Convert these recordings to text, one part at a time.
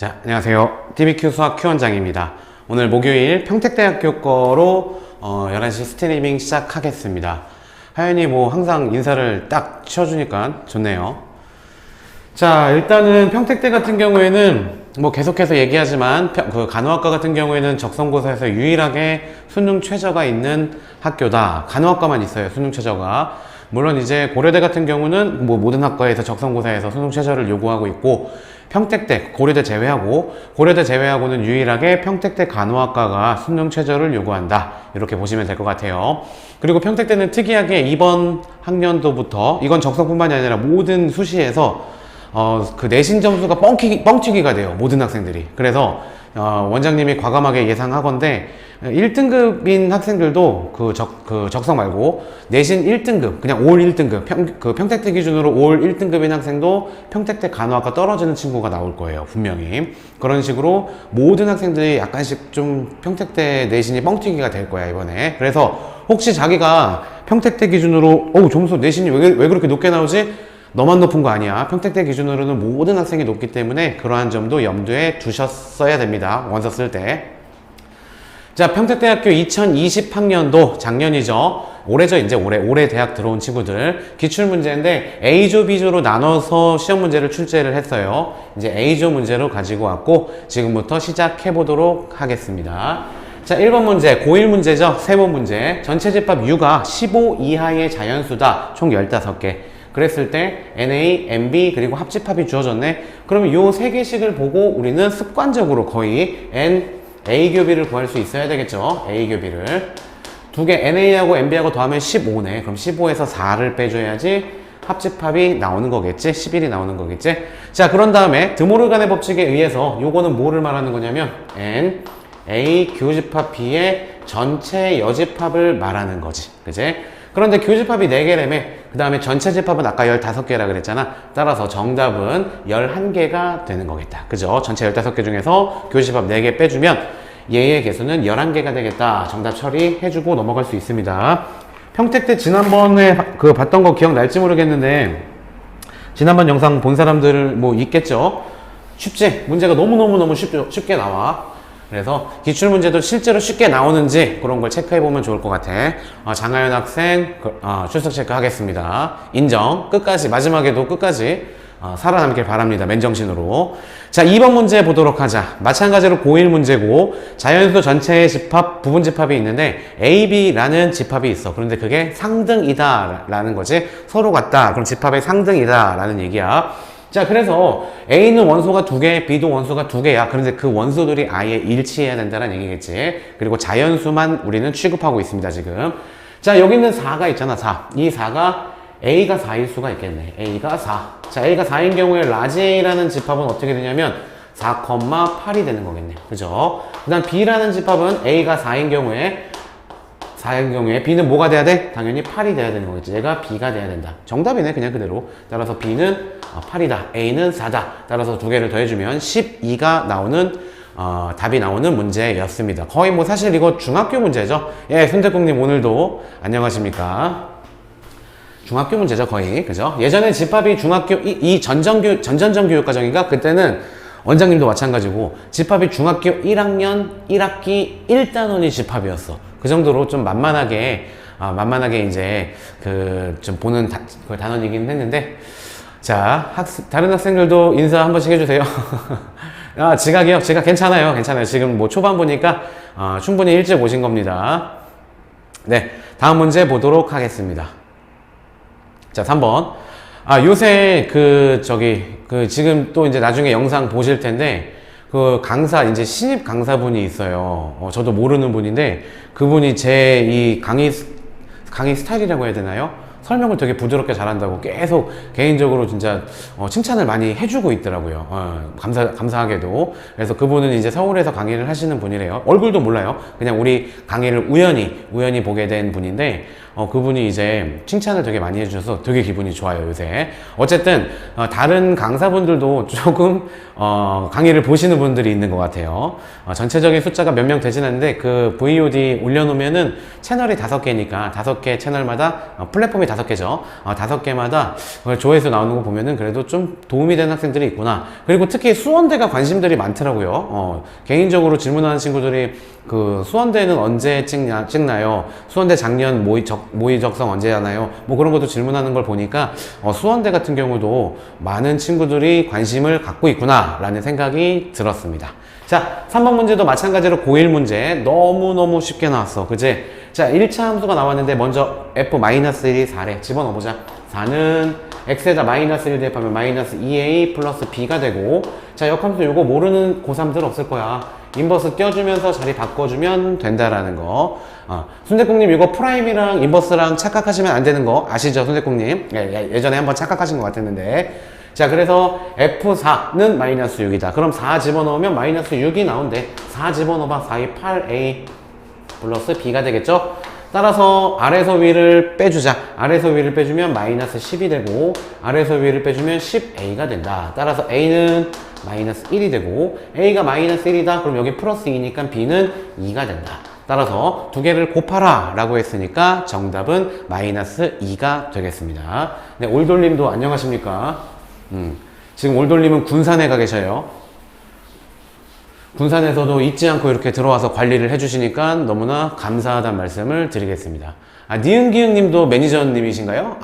자, 안녕하세요. TVQ 수학 Q원장입니다. 오늘 목요일 평택대학교 거로 11시 스트리밍 시작하겠습니다. 하연이 뭐 항상 인사를 딱 치워주니까 좋네요. 자, 일단은 평택대 같은 경우에는 뭐 계속해서 얘기하지만 그 간호학과 같은 경우에는 적성고사에서 유일하게 수능 최저가 있는 학교다. 간호학과만 있어요, 수능 최저가. 물론 이제 고려대 같은 경우는 뭐 모든 학과에서 적성고사에서 수능 최저를 요구하고 있고, 평택대, 고려대 제외하고는 유일하게 평택대 간호학과가 수능 최저를 요구한다. 이렇게 보시면 될 것 같아요. 그리고 평택대는 특이하게 이번 학년도부터, 이건 적성뿐만이 아니라 모든 수시에서 그 내신 점수가 뻥튀기가 돼요, 모든 학생들이. 그래서 원장님이 과감하게 예상하건대 1등급인 학생들도 적성 말고 내신 1등급, 그냥 올 1등급, 평택대 기준으로 올 1등급인 학생도 평택대 간호학과 떨어지는 친구가 나올 거예요, 분명히. 그런 식으로 모든 학생들이 약간씩 좀 평택대 내신이 뻥튀기가 될 거야, 이번에. 그래서 혹시 자기가 평택대 기준으로 점수 내신이 왜 그렇게 높게 나오지? 너만 높은 거 아니야. 평택대 기준으로는 모든 학생이 높기 때문에 그러한 점도 염두에 두셨어야 됩니다, 원서 쓸 때. 자, 평택대학교 2020학년도 작년이죠. 올해죠, 이제 올해 대학 들어온 친구들. 기출문제인데 A조, B조로 나눠서 시험 문제를 출제를 했어요. 이제 A조 문제로 가지고 왔고, 지금부터 시작해 보도록 하겠습니다. 자, 1번 문제, 고1 문제죠. 세모 문제. 전체 집합 U가 15 이하의 자연수다. 총 15개. 그랬을 때 NA, NB 그리고 합집합이 주어졌네. 그러면 요 세 개씩을 보고 우리는 습관적으로 거의 A 교비를 구할 수 있어야 되겠죠. A 교비를 두 개 NA하고 NB하고 더하면 15네. 그럼 15에서 4를 빼줘야지 합집합이 나오는 거겠지. 11이 나오는 거겠지. 자, 그런 다음에 드모르간의 법칙에 의해서 요거는 뭐를 말하는 거냐면 N, A 교집합 B의 전체 여집합을 말하는 거지. 그치? 그런데 교집합이 4개라며, 그 다음에 전체 집합은 아까 15개라 그랬잖아. 따라서 정답은 11개가 되는 거겠다. 그죠? 전체 15개 중에서 교집합 4개 빼주면 얘의 개수는 11개가 되겠다. 정답 처리해주고 넘어갈 수 있습니다. 평택대 지난번에 봤던 거 기억날지 모르겠는데, 지난번 영상 본 사람들 뭐 있겠죠? 쉽지? 문제가 너무너무 쉽게 나와. 그래서 기출문제도 실제로 쉽게 나오는지 그런 걸 체크해보면 좋을 것 같아. 장하연 학생 출석 체크하겠습니다. 인정. 끝까지, 마지막에도 끝까지 살아남길 바랍니다, 맨정신으로. 자, 2번 문제 보도록 하자. 마찬가지로 고1 문제고, 자연수 전체의 집합, 부분 집합이 있는데 A, B라는 집합이 있어. 그런데 그게 상등이다 라는 거지. 서로 같다. 그럼 집합의 상등이다 라는 얘기야. 자, 그래서 A는 원소가 2개, B도 원소가 2개야. 그런데 그 원소들이 아예 일치해야 된다는 얘기겠지. 그리고 자연수만 우리는 취급하고 있습니다, 지금. 자, 여기 있는 4가 있잖아, 4. 이 4가 A가 4일 수가 있겠네. A가 4. 자, A가 4인 경우에 라지 A라는 집합은 어떻게 되냐면 4,8이 되는 거겠네. 그죠? 그 다음 B라는 집합은 A가 4인 경우에 B는 뭐가 돼야 돼? 당연히 8이 돼야 되는 거겠지. 얘가 B가 돼야 된다. 정답이네, 그냥 그대로. 따라서 B는 8이다. A는 4다. 따라서 2개를 더해주면 12가 나오는, 답이 나오는 문제였습니다. 거의 뭐 사실 이거 중학교 문제죠. 예, 손대국님 오늘도 안녕하십니까. 중학교 문제죠, 거의. 그죠? 예전에 집합이 중학교, 전전전 교육과정인가? 그때는 원장님도 마찬가지고, 집합이 중학교 1학년 1학기 1단원이 집합이었어. 그 정도로 좀 만만하게 이제 좀 보는 단원이긴 했는데, 자, 다른 학생들도 인사 한 번씩 해주세요. 지각이요? 지각 괜찮아요. 지금 뭐 초반 보니까 충분히 일찍 오신 겁니다. 네, 다음 문제 보도록 하겠습니다. 자, 3번. 요새 지금 또 이제 나중에 영상 보실 텐데, 이제 신입 강사분이 있어요. 저도 모르는 분인데, 그분이 제 이 강의 스타일이라고 해야 되나요? 설명을 되게 부드럽게 잘한다고 계속 개인적으로 진짜 칭찬을 많이 해주고 있더라고요. 감사하게도. 그래서 그분은 이제 서울에서 강의를 하시는 분이래요. 얼굴도 몰라요. 그냥 우리 강의를 우연히 보게 된 분인데, 그분이 이제 칭찬을 되게 많이 해주셔서 되게 기분이 좋아요, 요새. 어쨌든 다른 강사분들도 조금 강의를 보시는 분들이 있는 것 같아요. 전체적인 숫자가 몇 명 되진 않는데 그 VOD 올려놓으면은 채널이 5개니까 5개 채널마다 플랫폼이 5개죠. 5개마다 조회수 나오는 거 보면은 그래도 좀 도움이 되는 학생들이 있구나. 그리고 특히 수원대가 관심들이 많더라고요. 개인적으로 질문하는 친구들이 그 수원대는 언제 찍나요? 수원대 작년 모의 적성 언제 하나요? 뭐 그런 것도 질문하는 걸 보니까 수원대 같은 경우도 많은 친구들이 관심을 갖고 있구나 라는 생각이 들었습니다. 자, 3번 문제도 마찬가지로 고1 문제 너무너무 쉽게 나왔어. 그치? 자, 1차 함수가 나왔는데 먼저 f-1이 4래. 집어넣어보자. 4는 x에다 마이너스 1 대입하면 마이너스 2a 플러스 b가 되고, 자, 역함수 이거 모르는 고3들 없을 거야. 인버스 껴주면서 자리 바꿔주면 된다라는 거. 순대국님 이거 프라임이랑 인버스랑 착각하시면 안 되는 거 아시죠, 순대국님? 예전에 한번 착각하신 것 같았는데. 자, 그래서 F4는 마이너스 6이다. 그럼 4 집어넣으면 마이너스 6이 나온대. 4 집어넣어봐. 4이 8A 플러스 B가 되겠죠? 따라서 아래에서 위를 빼주자. 아래에서 위를 빼주면 마이너스 10이 되고, 아래에서 위를 빼주면 10A가 된다. 따라서 A는 마이너스 1이 되고, A가 마이너스 1이다. 그럼 여기 플러스 2니까 B는 2가 된다. 따라서 두 개를 곱하라 라고 했으니까 정답은 마이너스 2가 되겠습니다. 네, 올돌님도 안녕하십니까? 지금 올돌님은 군산에 가 계셔요. 군산에서도 잊지 않고 이렇게 들어와서 관리를 해주시니까 너무나 감사하다는 말씀을 드리겠습니다. 니은기은님도 매니저님이신가요?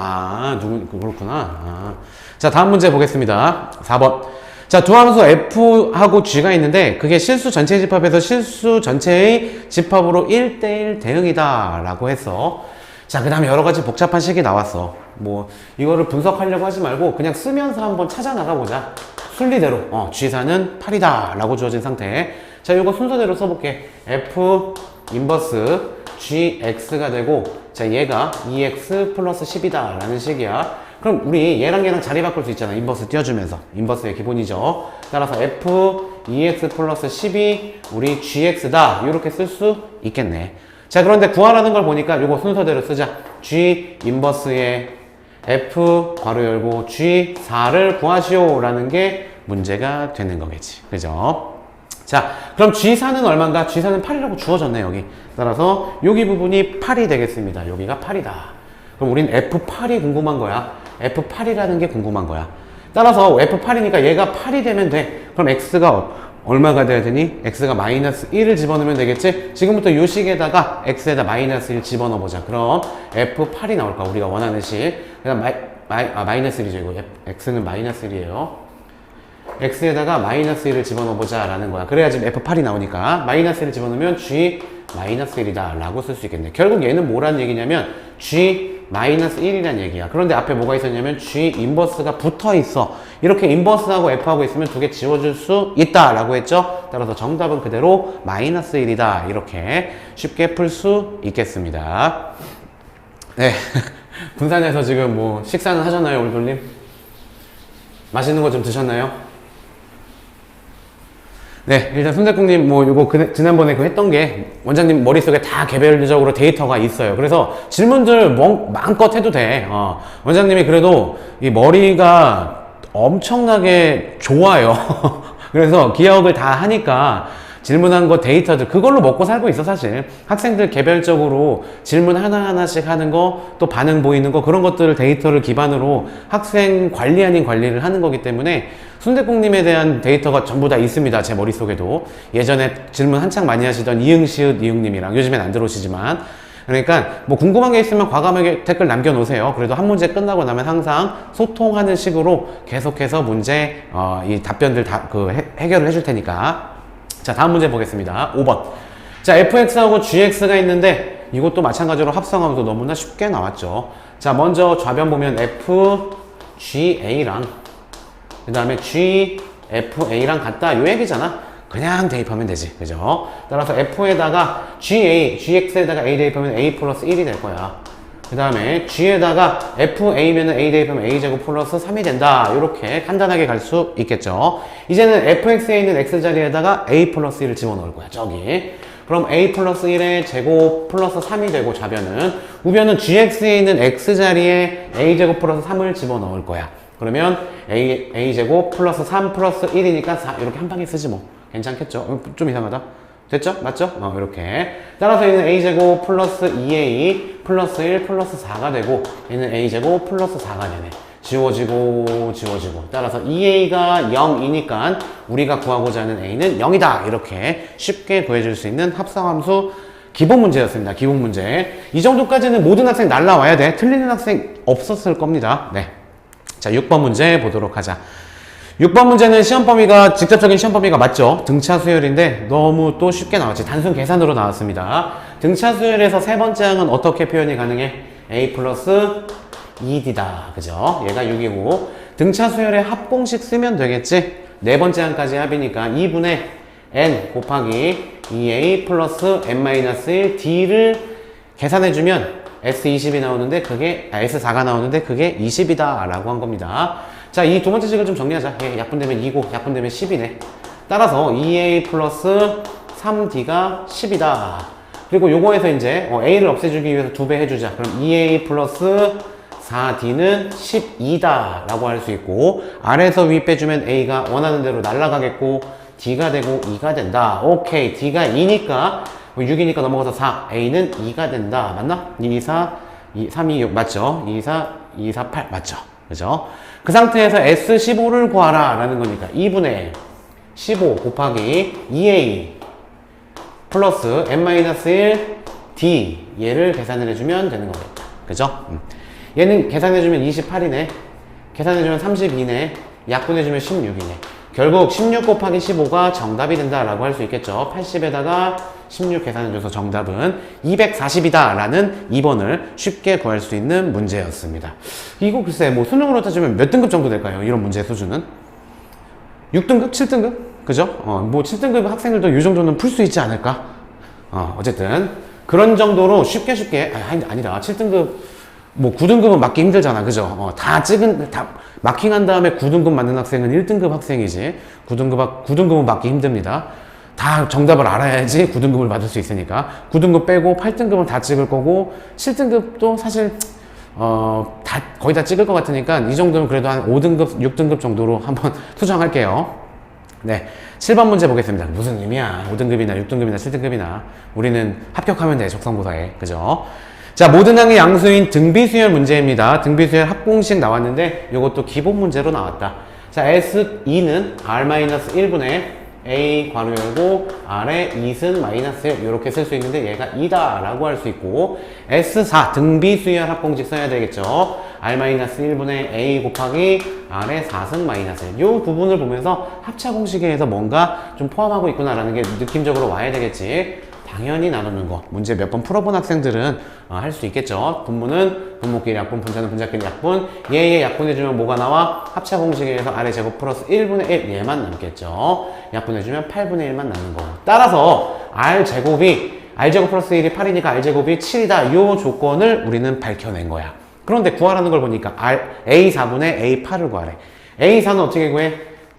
그렇구나. 자, 다음 문제 보겠습니다. 4번. 자, 두 함수 f하고 g가 있는데 그게 실수 전체의 집합에서 실수 전체의 집합으로 1대1 대응이다 라고 했어. 자, 그 다음에 여러 가지 복잡한 식이 나왔어. 뭐 이거를 분석하려고 하지 말고 그냥 쓰면서 한번 찾아 나가보자. 순리대로 G4는 8이다 라고 주어진 상태. 자, 이거 순서대로 써볼게. F 인버스 GX가 되고, 자, 얘가 2X 플러스 10이다 라는 식이야. 그럼 우리 얘랑 자리 바꿀 수 있잖아. 인버스 띄워주면서. 인버스의 기본이죠. 따라서 F 2X 플러스 10이 우리 GX다 이렇게 쓸 수 있겠네. 자, 그런데 구하라는 걸 보니까 이거 순서대로 쓰자. G 인버스의 F 괄호 열고 G4를 구하시오 라는 게 문제가 되는 거겠지. 그죠? 자, 그럼 G4는 얼마인가? G4는 8이라고 주어졌네, 여기. 따라서 여기 부분이 8이 되겠습니다. 여기가 8이다. 그럼 우린 F8이 궁금한 거야. F8이라는 게 궁금한 거야. 따라서 F8이니까 얘가 8이 되면 돼. 그럼 X가 얼마가 돼야 되니? X가 마이너스 1을 집어넣으면 되겠지? 지금부터 요 식에다가 X에다 마이너스 1 집어넣어 보자. 그럼 F8이 나올 거야. 우리가 원하는 식. 그다음 마이너스 1이죠. 이거 X는 마이너스 1이에요. X에다가 마이너스 1을 집어넣어 보자 라는 거야. 그래야지 F8이 나오니까 마이너스 1을 집어넣으면 G 마이너스 1이다 라고 쓸 수 있겠네. 결국 얘는 뭐라는 얘기냐면 G 마이너스 1이란 얘기야. 그런데 앞에 뭐가 있었냐면 G 인버스가 붙어 있어. 이렇게 인버스하고 F하고 있으면 두 개 지워줄 수 있다 라고 했죠. 따라서 정답은 그대로 마이너스 1이다. 이렇게 쉽게 풀 수 있겠습니다. 네. 군산에서 지금 뭐 식사는 하셨나요, 올돌님? 맛있는 거 좀 드셨나요? 네, 일단 순대국님 뭐 요거 지난번에 했던 게 원장님 머릿속에 다 개별적으로 데이터가 있어요. 그래서 질문들 마음껏 해도 돼. 원장님이 그래도 이 머리가 엄청나게 좋아요. 그래서 기억을 다 하니까 질문한 거 데이터들 그걸로 먹고 살고 있어. 사실 학생들 개별적으로 질문 하나하나씩 하는 거, 또 반응 보이는 거, 그런 것들을 데이터를 기반으로 학생 관리 아닌 관리를 하는 거기 때문에 순대국님에 대한 데이터가 전부 다 있습니다. 제 머릿속에도. 예전에 질문 한창 많이 하시던 이응시읒 이응님이랑, 요즘엔 안 들어오시지만, 그러니까 뭐 궁금한 게 있으면 과감하게 댓글 남겨놓으세요. 그래도 한 문제 끝나고 나면 항상 소통하는 식으로 계속해서 문제 이 답변들 다 해결을 해줄 테니까. 자, 다음 문제 보겠습니다. 5번. 자, fx하고 gx가 있는데 이것도 마찬가지로 합성하면서 너무나 쉽게 나왔죠. 자, 먼저 좌변 보면 fga랑 그 다음에 gfa랑 같다 요 얘기잖아. 그냥 대입하면 되지. 그죠? 따라서 f에다가 gx에다가 a 대입하면 a 플러스 1이 될 거야. 그 다음에 g에다가 fa면은 a 대입하면 a제곱 플러스 3이 된다. 이렇게 간단하게 갈 수 있겠죠. 이제는 fx에 있는 x자리에다가 a 플러스 1을 집어넣을 거야. 저기. 그럼 a 플러스 1의 제곱 플러스 3이 되고, 좌변은 우변은 gx에 있는 x자리에 a제곱 플러스 3을 집어넣을 거야. 그러면 a제곱 플러스 3 플러스 1이니까 4 이렇게 한 방에 쓰지 뭐. 괜찮겠죠? 좀 이상하다. 됐죠? 맞죠? 이렇게. 따라서 얘는 a제곱 플러스 2a 플러스 1 플러스 4가 되고, 얘는 a제곱 플러스 4가 되네. 지워지고, 지워지고. 따라서 2a가 0이니까 우리가 구하고자 하는 a는 0이다. 이렇게 쉽게 구해줄 수 있는 합성함수 기본 문제였습니다. 기본 문제. 이 정도까지는 모든 학생 날라와야 돼. 틀리는 학생 없었을 겁니다. 네. 자, 6번 문제 보도록 하자. 6번 문제는 시험 범위가, 직접적인 시험 범위가 맞죠? 등차 수열인데 너무 또 쉽게 나왔지. 단순 계산으로 나왔습니다. 등차 수열에서 세 번째 항은 어떻게 표현이 가능해? a 플러스 2d다. 그죠? 얘가 6이고. 등차 수열의 합공식 쓰면 되겠지? 네 번째 항까지 합이니까 2분의 n 곱하기 2a 플러스 n-1 d를 계산해주면 S20이 나오는데 그게, S4가 나오는데 그게 20이다 라고 한 겁니다. 자, 이 두 번째 식을 좀 정리하자. 얘 약분되면 2고 약분되면 10이네. 따라서 2a 플러스 3d가 10이다. 그리고 요거에서 이제 a를 없애주기 위해서 2배 해주자. 그럼 2a 플러스 4d는 12다 라고 할 수 있고, 아래에서 위 빼주면 a가 원하는 대로 날아가겠고 d가 되고 2가 된다. 오케이. d가 2니까 6이니까 넘어가서 4. a는 2가 된다. 맞나? 2, 2, 4, 2, 3, 2, 6 맞죠? 2, 4, 2, 4, 8 맞죠? 그죠? 그 상태에서 S15를 구하라 라는 거니까 2분의 15 곱하기 2a 플러스 n-1 d 얘를 계산을 해주면 되는 거겠다. 그죠? 얘는 계산해주면 28이네. 계산해주면 32네. 약분해주면 16이네. 결국 16 곱하기 15가 정답이 된다라고 할 수 있겠죠. 80에다가 16 계산해줘서 정답은 240이다 라는 2번을 쉽게 구할 수 있는 문제였습니다. 이거 글쎄 뭐 수능으로 따지면 몇 등급 정도 될까요? 이런 문제 수준은? 6등급? 7등급? 그죠? 뭐 7등급 학생들도 이 정도는 풀 수 있지 않을까? 어쨌든 그런 정도로 쉽게 아니다. 7등급 뭐 9등급은 맞기 힘들잖아. 그죠? 다 마킹한 다음에 9등급 맞는 학생은 1등급 학생이지. 9등급은 맞기 힘듭니다. 다 정답을 알아야지 9등급을 받을 수 있으니까. 9등급 빼고 8등급은 다 찍을 거고, 7등급도 사실 거의 다 찍을 것 같으니까 이 정도면 그래도 한 5등급, 6등급 정도로 한번 수정할게요. 네, 7번 문제 보겠습니다. 무슨 의미야? 5등급이나 6등급이나 7등급이나 우리는 합격하면 돼, 적성고사에. 그죠? 자, 모든 항의 양수인 등비수열 문제입니다. 등비수열 합공식 나왔는데 이것도 기본 문제로 나왔다. 자, S2는 R-1분의 A 괄호 열고 R에 2승 마이너스 1 이렇게 쓸 수 있는데 얘가 2다 라고 할 수 있고, S4 등비수열 합공식 써야 되겠죠. R-1분의 A 곱하기 R에 4승 마이너스 1 이 부분을 보면서 합차 공식에 의해서 뭔가 좀 포함하고 있구나 라는 게 느낌적으로 와야 되겠지. 당연히 나누는 거. 문제 몇 번 풀어본 학생들은 할 수 있겠죠. 분모는 분모끼리 약분, 분자는 분자끼리 약분. 얘 약분해주면 뭐가 나와? 합차 공식에 의해서 R의 제곱 플러스 1분의 1 얘만 남겠죠. 약분해주면 8분의 1만 남는 거. 따라서 R제곱 플러스 1이 8이니까 R제곱이 7이다. 이 조건을 우리는 밝혀낸 거야. 그런데 구하라는 걸 보니까 A4분의 A8을 구하래. A4는 어떻게 구해?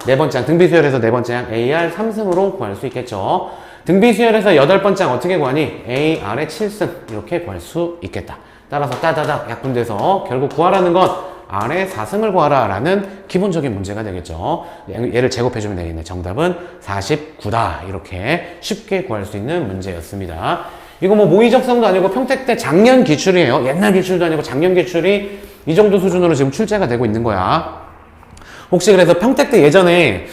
네 번째 항, 등비수열에서 네 번째 항 AR 3승으로 구할 수 있겠죠. 등비수열에서 8번째 항 어떻게 구하니? AR의 7승 이렇게 구할 수 있겠다. 따라서 따다닥 약분돼서 결국 구하라는 건 R의 4승을 구하라 라는 기본적인 문제가 되겠죠. 얘를 제곱해주면 되겠네. 정답은 49다. 이렇게 쉽게 구할 수 있는 문제였습니다. 이거 뭐 모의적성도 아니고 평택 때 작년 기출이에요. 옛날 기출도 아니고 작년 기출이 이 정도 수준으로 지금 출제가 되고 있는 거야. 혹시 그래서 평택 때 예전에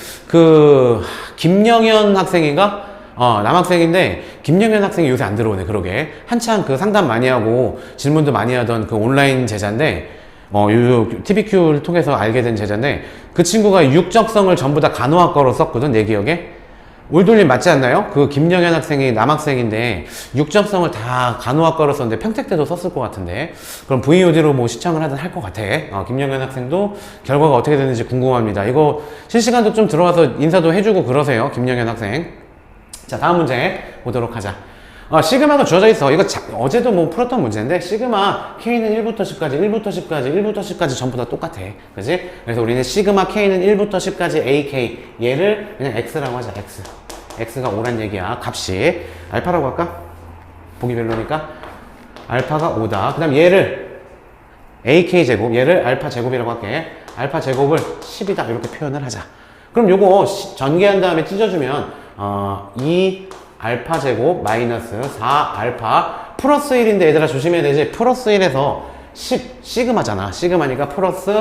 김영현 학생인가? 남학생인데 김영현 학생이 요새 안 들어오네. 그러게 한창 상담 많이 하고 질문도 많이 하던 온라인 제자인데 TBQ를 통해서 알게 된 제자인데, 그 친구가 육적성을 전부 다 간호학과로 썼거든. 내 기억에 올돌림 맞지 않나요? 그 김영현 학생이 남학생인데 육적성을 다 간호학과로 썼는데 평택 때도 썼을 것 같은데, 그럼 VOD로 뭐 시청을 하든 할 것 같아. 김영현 학생도 결과가 어떻게 되는지 궁금합니다. 이거 실시간도 좀 들어와서 인사도 해주고 그러세요, 김영현 학생. 자, 다음 문제 보도록 하자. 시그마가 주어져 있어. 이거 어제도 뭐 풀었던 문제인데, 시그마 K는 1부터 10까지, 1부터 10까지, 1부터 10까지 전부 다 똑같아. 그지? 그래서 우리는 시그마 K는 1부터 10까지 AK, 얘를 그냥 X라고 하자, X. X가 5란 얘기야, 값이. 알파라고 할까? 보기 별로니까. 알파가 5다. 그 다음 얘를 AK 제곱, 얘를 알파 제곱이라고 할게. 알파 제곱을 10이다. 이렇게 표현을 하자. 그럼 요거 전개한 다음에 찢어주면, 알파 제곱 마이너스 4 알파 플러스 1인데 얘들아 조심해야 되지. 플러스 1에서 10 시그마잖아. 시그마니까 플러스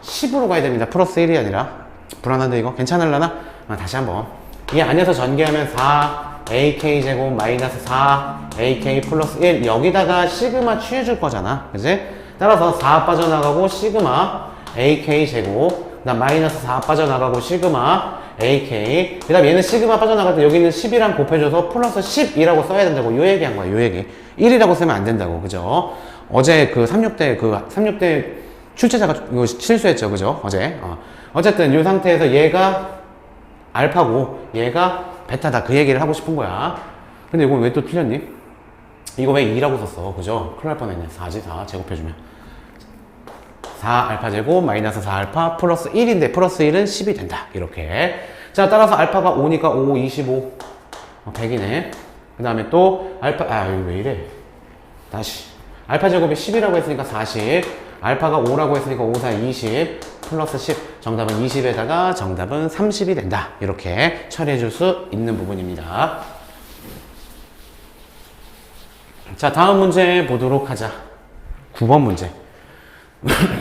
10으로 가야 됩니다. 플러스 1이 아니라. 불안한데 이거? 괜찮을라나? 다시 한번. 이 안에서 전개하면 4 AK 제곱 마이너스 4 AK 플러스 1 여기다가 시그마 취해줄 거잖아. 그지? 따라서 4 빠져나가고 시그마 AK 제곱, 그 다음 마이너스 4 빠져나가고 시그마 AK, 그 다음 얘는 시그마 빠져나갈 때 여기는 10이랑 곱해줘서 플러스 10이라고 써야 된다고 요 얘기한 거야. 요 얘기 1이라고 쓰면 안 된다고. 그죠? 어제 그 36대 출제자가 이거 실수했죠. 그죠? 어제. 어쨌든 이 상태에서 얘가 알파고 얘가 베타다 그 얘기를 하고 싶은 거야. 근데 이거 왜 또 틀렸니? 이거 왜 2라고 썼어? 그죠? 큰일 날 뻔했네. 4지 4 제곱해주면 4 알파 제곱 마이너스 4 알파 플러스 1인데 플러스 1은 10이 된다. 이렇게. 자, 따라서 알파가 5니까 5, 25 100이네. 그 다음에 또 알파 이거 왜 이래? 다시 알파 제곱이 10이라고 했으니까 40 알파가 5라고 했으니까 5, 4, 20 플러스 10 정답은 20에다가 정답은 30이 된다. 이렇게 처리해 줄 수 있는 부분입니다. 자, 다음 문제 보도록 하자. 9번 문제.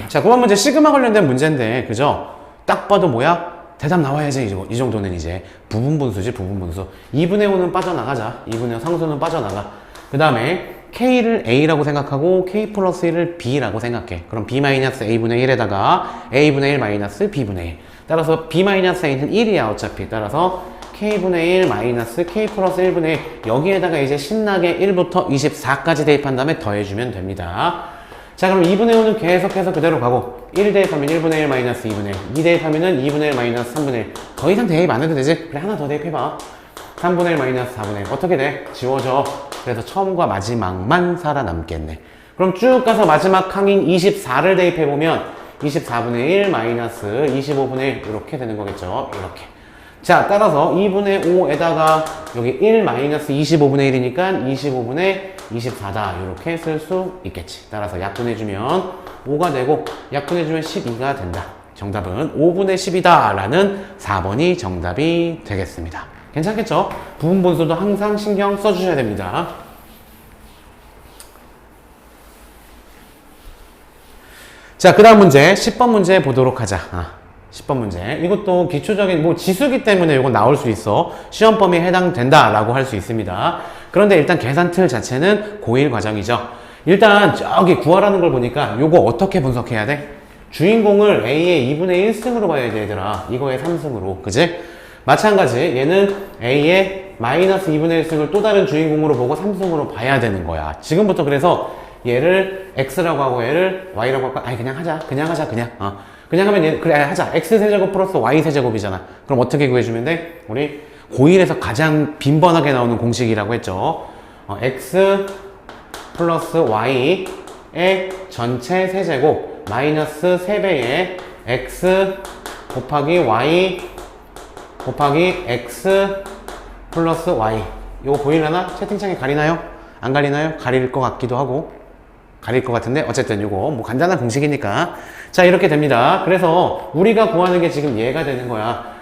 자, 9번 문제 시그마 관련된 문제인데, 그죠? 딱 봐도 뭐야? 대답 나와야지. 이 정도는 이제 부분분수지, 부분분수. 2분의 5는 빠져나가자. 2분의 5 상수는 빠져나가. 그 다음에 K를 A라고 생각하고 K 플러스 1을 B라고 생각해. 그럼 B-A분의 1에다가 A분의 1 마이너스 B분의 1. 따라서 B-A는 1이야, 어차피. 따라서 K분의 1 마이너스 K 플러스 1분의 1. 여기에다가 이제 신나게 1부터 24까지 대입한 다음에 더해주면 됩니다. 자, 그럼 2분의 5는 계속해서 그대로 가고 1 대입하면 1분의 1 마이너스 2분의 1 2 대입하면은 2분의 1 마이너스 3분의 1 더 이상 대입 안 해도 되지? 그래, 하나 더 대입해봐. 3분의 1 마이너스 4분의 1 어떻게 돼? 지워져. 그래서 처음과 마지막만 살아남겠네. 그럼 쭉 가서 마지막 항인 24를 대입해보면 24분의 1 마이너스 25분의 1 이렇게 되는 거겠죠. 이렇게. 자, 따라서 2분의 5에다가 여기 1 마이너스 25분의 1이니까 25분의 24다. 이렇게 쓸 수 있겠지. 따라서 약분해주면 5가 되고 약분해주면 12가 된다. 정답은 5분의 10이다 라는 4번이 정답이 되겠습니다. 괜찮겠죠? 부분분수도 항상 신경 써주셔야 됩니다. 자, 그 다음 문제 10번 문제 보도록 하자. 10번 문제. 이것도 기초적인 뭐 지수기 때문에 이거 나올 수 있어. 시험 범위에 해당된다 라고 할 수 있습니다. 그런데 일단 계산 틀 자체는 고1 과정이죠. 일단 저기 구하라는 걸 보니까 이거 어떻게 분석해야 돼? 주인공을 A의 2분의 1승으로 봐야 돼, 얘들아. 이거의 3승으로. 그지? 마찬가지 얘는 A의 마이너스 2분의 1승을 또 다른 주인공으로 보고 3승으로 봐야 되는 거야. 지금부터 그래서 얘를 X라고 하고 얘를 Y라고 할까? 아니, 그냥 하자. 그냥 하면 얘, 그래, 하자. X세제곱 플러스 Y세제곱이잖아. 그럼 어떻게 구해주면 돼? 우리 고1에서 가장 빈번하게 나오는 공식이라고 했죠. X 플러스 Y의 전체 세제곱 마이너스 3배의 X 곱하기 Y 곱하기 X 플러스 Y. 이거 보이려나? 채팅창에 가리나요? 안 가리나요? 가릴 것 같기도 하고 가릴 것 같은데 어쨌든 이거 뭐 간단한 공식이니까 자, 이렇게 됩니다. 그래서 우리가 구하는 게 지금 얘가 되는 거야.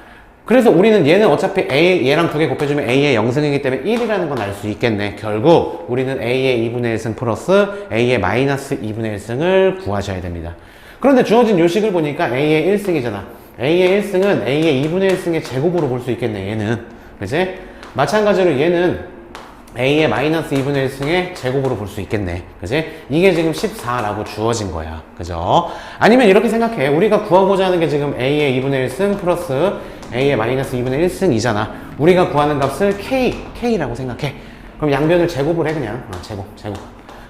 그래서 우리는 얘는 어차피 얘랑 두 개 곱해주면 A의 0승이기 때문에 1이라는 건 알 수 있겠네. 결국 우리는 A의 2분의 1승 플러스 A의 마이너스 2분의 1승을 구하셔야 됩니다. 그런데 주어진 요식을 보니까 A의 1승이잖아. A의 1승은 A의 2분의 1승의 제곱으로 볼 수 있겠네, 얘는. 그치? 마찬가지로 얘는 A의 마이너스 2분의 1승의 제곱으로 볼 수 있겠네. 그치? 이게 지금 14라고 주어진 거야. 그죠? 아니면 이렇게 생각해. 우리가 구하고자 하는 게 지금 A의 2분의 1승 플러스 A의 마이너스 2분의 1승이잖아. 우리가 구하는 값을 K라고 생각해. 그럼 양변을 제곱을 해, 그냥. 제곱.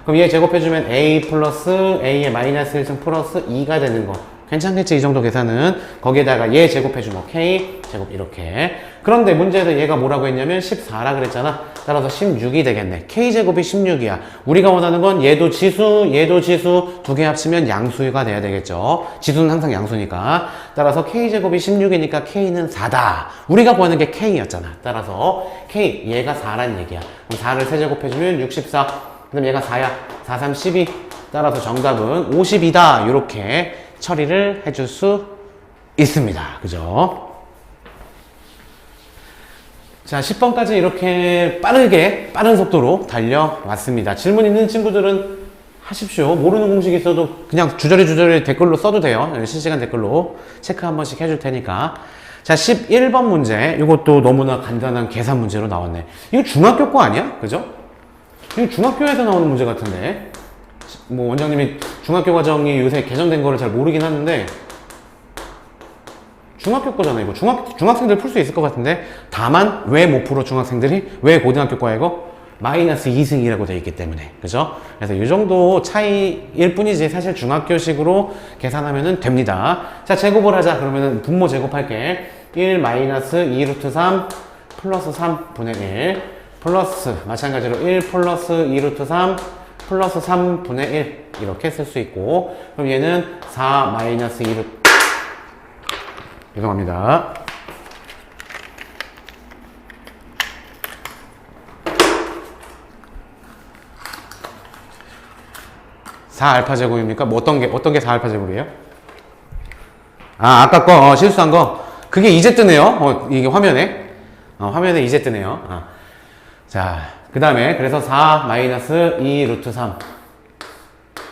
그럼 얘 제곱해주면 A 플러스 A의 마이너스 1승 플러스 2가 되는 거. 괜찮겠지? 이 정도 계산은. 거기에다가 얘 제곱해주면 K 제곱 이렇게. 그런데 문제에서 얘가 뭐라고 했냐면 14라 그랬잖아. 따라서 16이 되겠네. K 제곱이 16이야. 우리가 원하는 건 얘도 지수, 얘도 지수 두 개 합치면 양수가 돼야 되겠죠. 지수는 항상 양수니까. 따라서 K 제곱이 16이니까 K는 4다. 우리가 구하는 게 K였잖아. 따라서 K 얘가 4란 얘기야. 그럼 4를 세제곱해주면 64. 그럼 얘가 4야. 4, 3, 12. 따라서 정답은 52다. 이렇게 처리를 해줄 수 있습니다. 그죠? 자, 10번까지 이렇게 빠른 속도로 달려왔습니다. 질문 있는 친구들은 하십시오. 모르는 공식이 있어도 그냥 주저리 댓글로 써도 돼요. 실시간 댓글로 체크 한 번씩 해줄 테니까. 자, 11번 문제. 이것도 너무나 간단한 계산 문제로 나왔네. 이거 중학교 거 아니야? 그죠? 이거 중학교에서 나오는 문제 같은데. 뭐 원장님이 중학교 과정이 요새 개정된 거를 잘 모르긴 하는데 중학교 거잖아. 이거 중학생들 풀 수 있을 것 같은데, 다만 왜 못 풀어 중학생들이? 왜 고등학교 거야 이거? 마이너스 2승이라고 되어 있기 때문에. 그죠? 그래서 이 정도 차이일 뿐이지 사실 중학교식으로 계산하면 됩니다. 자, 제곱을 하자. 그러면은 분모 제곱할게. 1 마이너스 2 루트 3 플러스 3분의 1 플러스 마찬가지로 1 플러스 2 루트 3 플러스 3분의 1 이렇게 쓸 수 있고, 그럼 얘는 4 마이너스 2 루트, 죄송합니다. 4알파 제곱입니까? 뭐 어떤 게 4알파 제곱이에요? 아, 아까 거, 실수한 거. 그게 이제 뜨네요. 이게 화면에. 화면에 이제 뜨네요. 자, 그 다음에, 그래서 4 마이너스 2 루트 3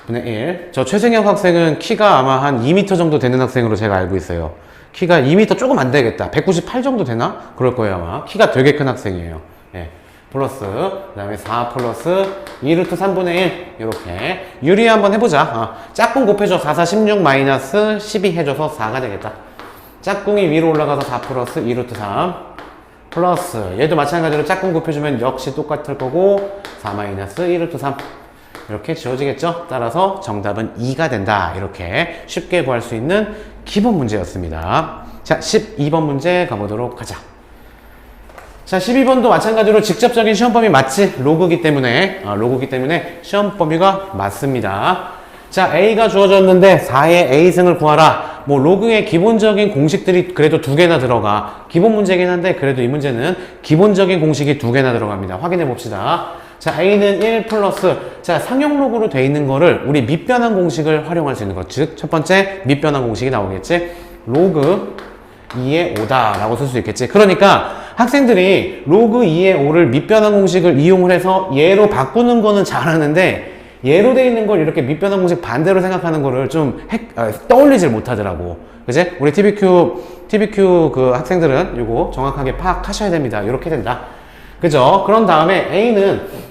분의 1. 저 최승혁 학생은 키가 아마 한 2m 정도 되는 학생으로 제가 알고 있어요. 키가 2m 조금 안 되겠다. 198 정도 되나? 그럴 거예요, 아마. 키가 되게 큰 학생이에요. 예. 플러스, 그 다음에 4 플러스 2 루트 3분의 1. 이렇게. 유리 한번 해보자. 짝꿍 곱해줘. 4, 4, 16 마이너스 12 해줘서 4가 되겠다. 짝꿍이 위로 올라가서 4 플러스 2 루트 3. 플러스, 얘도 마찬가지로 짝꿍 곱해주면 역시 똑같을 거고, 4 마이너스 2 루트 3. 이렇게 지워지겠죠? 따라서 정답은 2가 된다. 이렇게 쉽게 구할 수 있는 기본 문제였습니다. 자, 12번 문제 가보도록 하자. 자, 12번도 마찬가지로 직접적인 시험 범위 맞지? 로그기 때문에 시험 범위가 맞습니다. 자, A가 주어졌는데 4의 A승을 구하라. 뭐 로그의 기본적인 공식들이 그래도 2개나 들어가. 기본 문제긴 한데 그래도 이 문제는 기본적인 공식이 2개나 들어갑니다. 확인해 봅시다. 자, A는 1 플러스, 자, 상용 로그로 돼 있는 거를 우리 밑변환 공식을 활용할 수 있는 것. 즉, 첫 번째 밑변환 공식이 나오겠지? 로그 2의 5다 라고 쓸 수 있겠지. 그러니까 학생들이 로그 2의 5를 밑변환 공식을 이용을 해서 얘로 바꾸는 거는 잘하는데, 얘로 돼 있는 걸 이렇게 밑변환 공식 반대로 생각하는 거를 좀 떠올리질 못하더라고. 그지? 우리 TBQ 그 학생들은 요거 정확하게 파악하셔야 됩니다. 이렇게 된다. 그죠? 그런 다음에 A는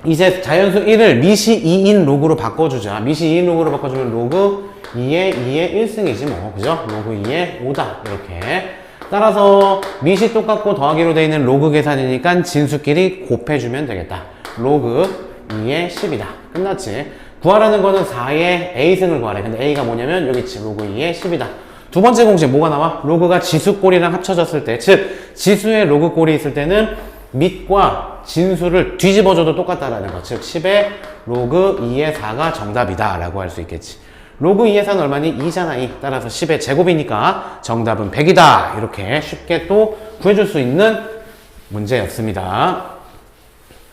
이제 자연수 1을 미시 2인 로그로 바꿔주자. 미시 2인 로그로 바꿔주면 로그 2의 1승이지 뭐. 그죠? 로그 2의 5다. 이렇게. 따라서 미시 똑같고 더하기로 되어 있는 로그 계산이니까 진수끼리 곱해주면 되겠다. 로그 2의 10이다. 끝났지? 구하라는 거는 4의 A승을 구하래. 근데 A가 뭐냐면 여기 있지. 로그 2의 10이다. 두 번째 공식 뭐가 나와? 로그가 지수꼴이랑 합쳐졌을 때, 즉 지수의 로그 꼴이 있을 때는 밑과 진수를 뒤집어줘도 똑같다라는 거. 즉 10의 로그 2의 4가 정답이다 라고 할 수 있겠지. 로그 2의 4는 얼마니? 2잖아. 2. 따라서 10의 제곱이니까 정답은 100이다. 이렇게 쉽게 또 구해줄 수 있는 문제였습니다.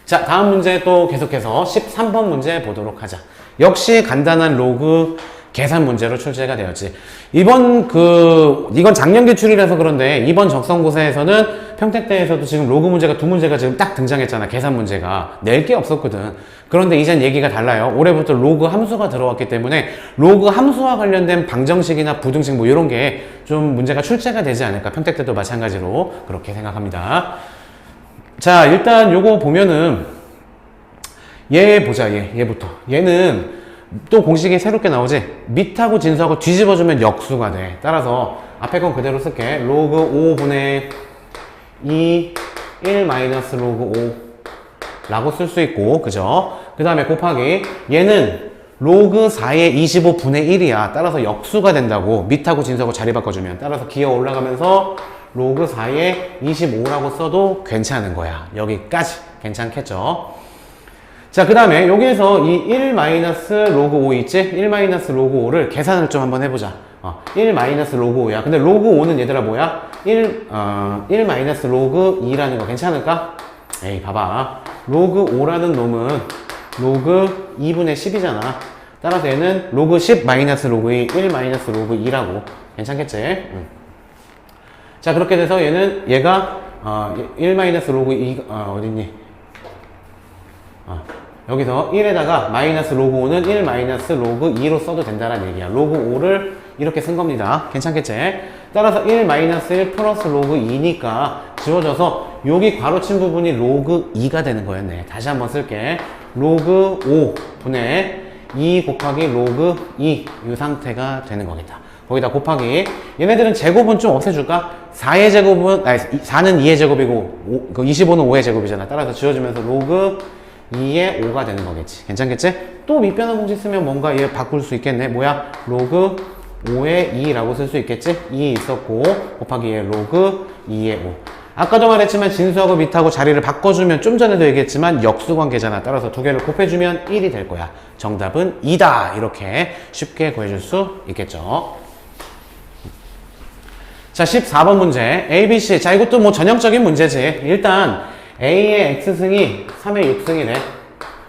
자, 다음 문제 또 계속해서 13번 문제 보도록 하자. 역시 간단한 로그 계산 문제로 출제가 되었지. 이건 작년 기출이라서 그런데 이번 적성고사에서는 평택대에서도 지금 로그 문제가 2문제가 지금 딱 등장했잖아. 계산 문제가. 낼 게 없었거든. 그런데 이젠 얘기가 달라요. 올해부터 로그 함수가 들어왔기 때문에 로그 함수와 관련된 방정식이나 부등식 뭐 이런 게 좀 문제가 출제가 되지 않을까. 평택대도 마찬가지로 그렇게 생각합니다. 자, 일단 요거 보면은 얘 보자. 얘부터. 얘는 또 공식이 새롭게 나오지? 밑하고 진수하고 뒤집어주면 역수가 돼. 따라서 앞에 건 그대로 쓸게. 로그 5분의 2 1 마이너스 로그 5 라고 쓸 수 있고, 그죠? 그 다음에 곱하기 얘는 로그 4의 25분의 1이야. 따라서 역수가 된다고. 밑하고 진수하고 자리 바꿔주면. 따라서 기어 올라가면서 로그 4의 25라고 써도 괜찮은 거야. 여기까지 괜찮겠죠? 자, 그 다음에 여기에서 이 1 마이너스 로그 5 있지? 1 마이너스 로그 5를 계산을 좀 한번 해보자. 1 마이너스 로그 5야. 근데 로그 5는 얘들아 뭐야? 1 마이너스 로그 2라는 거 괜찮을까? 에이, 봐봐. 로그 5라는 놈은 로그 2분의 10이잖아. 따라서 얘는 로그 10 마이너스 로그 2, 1 마이너스 로그 2라고. 괜찮겠지? 자, 그렇게 돼서 얘가 1 마이너스 로그 2, 어딨니? 여기서 1에다가 마이너스 로그 5는 1 마이너스 로그 2로 써도 된다는 얘기야. 로그 5를 이렇게 쓴 겁니다. 괜찮겠지? 따라서 1 마이너스 1 플러스 로그 2니까 지워져서 여기 괄호친 부분이 로그 2가 되는 거였네. 다시 한번 쓸게. 로그 5 분의 2 곱하기 로그 2 이 상태가 되는 거겠다. 거기다 곱하기 얘네들은 제곱은 좀 없애줄까? 4의 제곱은 아니 4는 2의 제곱이고 25는 5의 제곱이잖아. 따라서 지워지면서 로그 2의 5가 되는 거겠지. 괜찮겠지? 또 밑변환 공식 쓰면 뭔가 얘 바꿀 수 있겠네. 뭐야? 로그 5의 2라고 쓸 수 있겠지? 2 있었고 곱하기 얘 로그 2의 5. 아까도 말했지만 진수하고 밑하고 자리를 바꿔주면 좀 전에도 얘기했지만 역수관계잖아. 따라서 두 개를 곱해주면 1이 될 거야. 정답은 2다. 이렇게 쉽게 구해줄 수 있겠죠. 자, 14번 문제. A, B, C. 자, 이것도 뭐 전형적인 문제지. 일단 A의 X승이 3의 6승이래.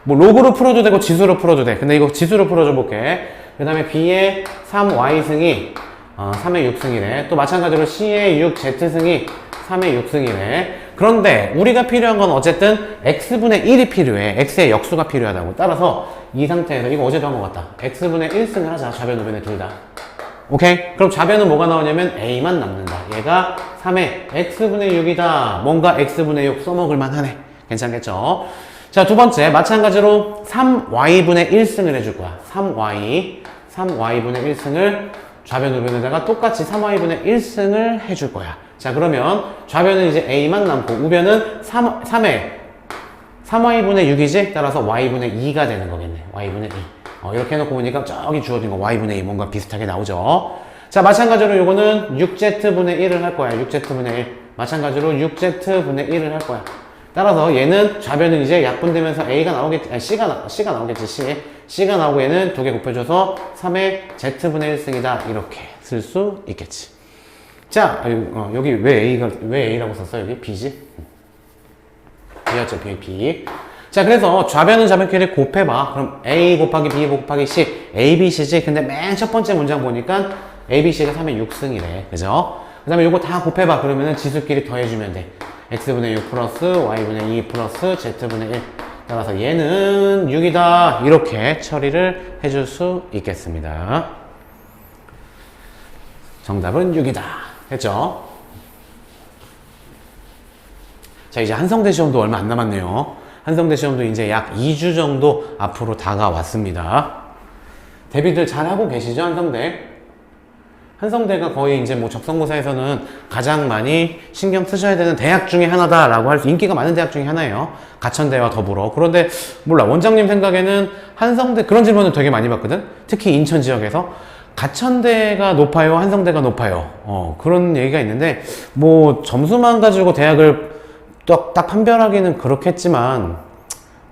뭐 로그로 풀어도 되고 지수로 풀어도 돼. 근데 이거 지수로 풀어줘 볼게. 그 다음에 B의 3Y승이 3의 6승이래. 또 마찬가지로 C의 6Z승이 3의 6승이래. 그런데 우리가 필요한 건 어쨌든 X분의 1이 필요해. X의 역수가 필요하다고. 따라서 이 상태에서 이거 어제도 한 것 같다. X분의 1승을 하자. 좌변, 우변의 둘 다. 오케이? 그럼 좌변은 뭐가 나오냐면 A만 남는다. 얘가 3의 X분의 6이다. 뭔가 X분의 6 써먹을만 하네. 괜찮겠죠? 자, 두 번째. 마찬가지로 3Y분의 1승을 해줄 거야. 3Y분의 1승을 좌변, 우변에다가 똑같이 3Y분의 1승을 해줄 거야. 자, 그러면 좌변은 이제 A만 남고 우변은 3Y분의 6이지? 따라서 Y분의 2가 되는 거겠네. Y분의 2. 이렇게 해놓고 보니까 저기 주어진 거 Y분의 2 뭔가 비슷하게 나오죠. 자, 마찬가지로 요거는 6Z분의 1을 할 거야. 6Z분의 1. 마찬가지로 6Z분의 1을 할 거야. 따라서 얘는 좌변은 이제 약분되면서 A가 나오겠지. 아니, C가 나오겠지. C가 나오고 얘는 두 개 곱해줘서 3의 Z분의 1승이다. 이렇게 쓸 수 있겠지. 자, 여기 왜 A라고 썼어? 여기 B지? B였죠, B. 자, 그래서 좌변은 좌변끼리 곱해봐. 그럼 A 곱하기 B 곱하기 C, A, B, C지. 근데 맨 첫 번째 문장 보니까 A, B, C가 3의 6승이래. 그죠? 그 다음에 요거 다 곱해봐. 그러면은 지수끼리 더해주면 돼. X분의 6 플러스 Y분의 2 플러스 Z분의 1. 따라서 얘는 6이다. 이렇게 처리를 해줄 수 있겠습니다. 정답은 6이다. 됐죠? 자, 이제 한성대 시험도 얼마 안 남았네요. 한성대 시험도 이제 약 2주 정도 앞으로 다가왔습니다. 대비들 잘하고 계시죠, 한성대? 한성대가 거의 이제 뭐 적성고사에서는 가장 많이 신경 쓰셔야 되는 대학 중에 하나다라고 할 수, 인기가 많은 대학 중에 하나예요. 가천대와 더불어. 그런데 몰라, 원장님 생각에는 한성대, 그런 질문을 되게 많이 받거든? 특히 인천 지역에서. 가천대가 높아요? 한성대가 높아요? 그런 얘기가 있는데, 뭐 점수만 가지고 대학을 딱 판별하기는 그렇겠지만,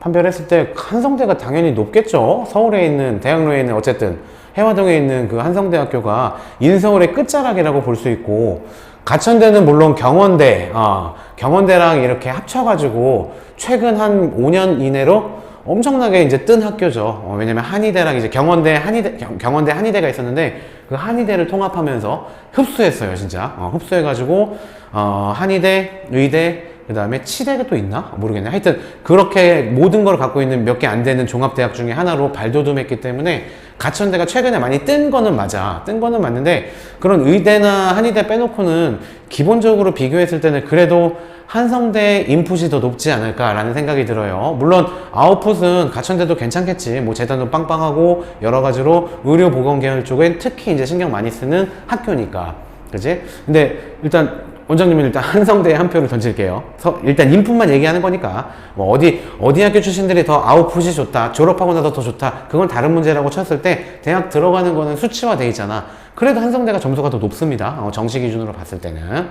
판별했을 때 한성대가 당연히 높겠죠. 서울에 있는, 대학로에 있는, 어쨌든 해화동에 있는 그 한성대학교가 인서울의 끝자락이라고 볼 수 있고, 가천대는 물론 경원대랑 이렇게 합쳐가지고 최근 한 5년 이내로 엄청나게 이제 뜬 학교죠. 왜냐면 한의대랑 이제 경원대 한의대가 있었는데 그 한의대를 통합하면서 흡수했어요, 진짜. 흡수해가지고 한의대, 의대, 그 다음에 치대가 또 있나? 모르겠네. 하여튼 그렇게 모든 걸 갖고 있는 몇 개 안 되는 종합대학 중에 하나로 발돋움했기 때문에 가천대가 최근에 많이 뜬 거는 맞아. 뜬 거는 맞는데 그런 의대나 한의대 빼놓고는 기본적으로 비교했을 때는 그래도 한성대 인풋이 더 높지 않을까라는 생각이 들어요. 물론 아웃풋은 가천대도 괜찮겠지. 뭐 재단도 빵빵하고 여러 가지로 의료보건 계열 쪽엔 특히 이제 신경 많이 쓰는 학교니까. 그지? 근데 일단 원장님은 일단 한성대에 한 표를 던질게요. 일단 인풋만 얘기하는 거니까 뭐 어디 학교 출신들이 더 아웃풋이 좋다, 졸업하고 나서 더 좋다, 그건 다른 문제라고 쳤을 때 대학 들어가는 거는 수치화돼 있잖아. 그래도 한성대가 점수가 더 높습니다. 정시 기준으로 봤을 때는.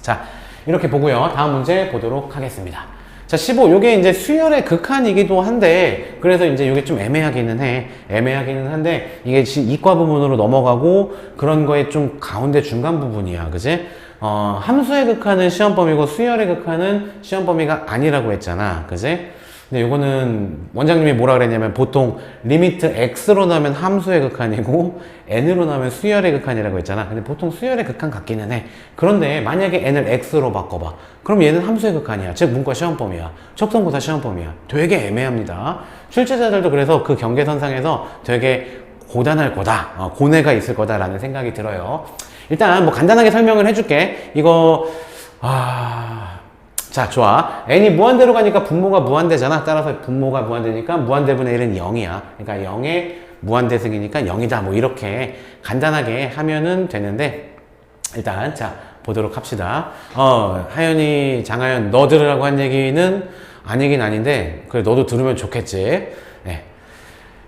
자, 이렇게 보고요. 다음 문제 보도록 하겠습니다. 자, 15. 요게 이제 수열의 극한이기도 한데, 그래서 이제 요게 좀 애매하기는 한데, 이게 이과 부문으로 넘어가고, 그런 거에 좀 가운데 중간 부분이야. 그지? 함수의 극한은 시험 범위고, 수열의 극한은 시험 범위가 아니라고 했잖아. 그지? 근데 요거는 원장님이 뭐라 그랬냐면 보통 리미트 x로 나면 함수의 극한이고 n으로 나면 수열의 극한이라고 했잖아. 근데 보통 수열의 극한 같기는 해. 그런데 만약에 n을 x로 바꿔봐. 그럼 얘는 함수의 극한이야. 즉 문과 시험범위야. 척선고사 시험범위야. 되게 애매합니다. 출제자들도 그래서 그 경계선상에서 되게 고단할 거다. 고뇌가 있을 거다라는 생각이 들어요. 일단 뭐 간단하게 설명을 해줄게. 이거 자, 좋아. n이 무한대로 가니까 분모가 무한대잖아. 따라서 분모가 무한대니까 무한대분의 1은 0이야. 그러니까 0의 무한대승이니까 0이다. 뭐 이렇게 간단하게 하면은 되는데 일단 자 보도록 합시다. 하연이, 장하연 너 들으라고 한 얘기는 아니긴 아닌데 그래 너도 들으면 좋겠지. 네.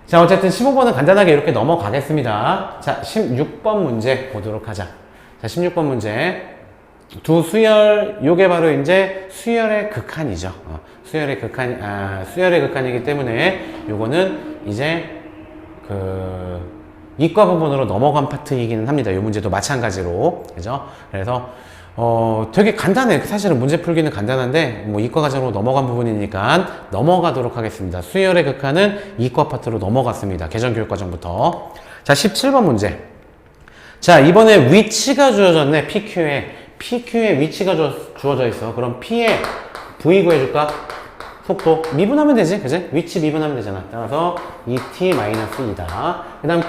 자, 어쨌든 15번은 간단하게 이렇게 넘어가겠습니다. 자, 16번 문제 보도록 하자. 자, 16번 문제. 두 수열, 요게 바로 이제 수열의 극한이죠. 수열의 극한이기 때문에 요거는 이제 이과 부분으로 넘어간 파트이기는 합니다. 요 문제도 마찬가지로. 그죠? 그래서 되게 간단해. 사실은 문제 풀기는 간단한데 뭐 이과 과정으로 넘어간 부분이니까 넘어가도록 하겠습니다. 수열의 극한은 이과 파트로 넘어갔습니다. 개정교육과정부터. 자, 17번 문제. 자, 이번에 위치가 주어졌네. PQ에 위치가 주어져 있어. 그럼 P에 V 구해줄까? 속도 미분하면 되지, 그지? 위치 미분하면 되잖아. 따라서 2t-2다. 그 다음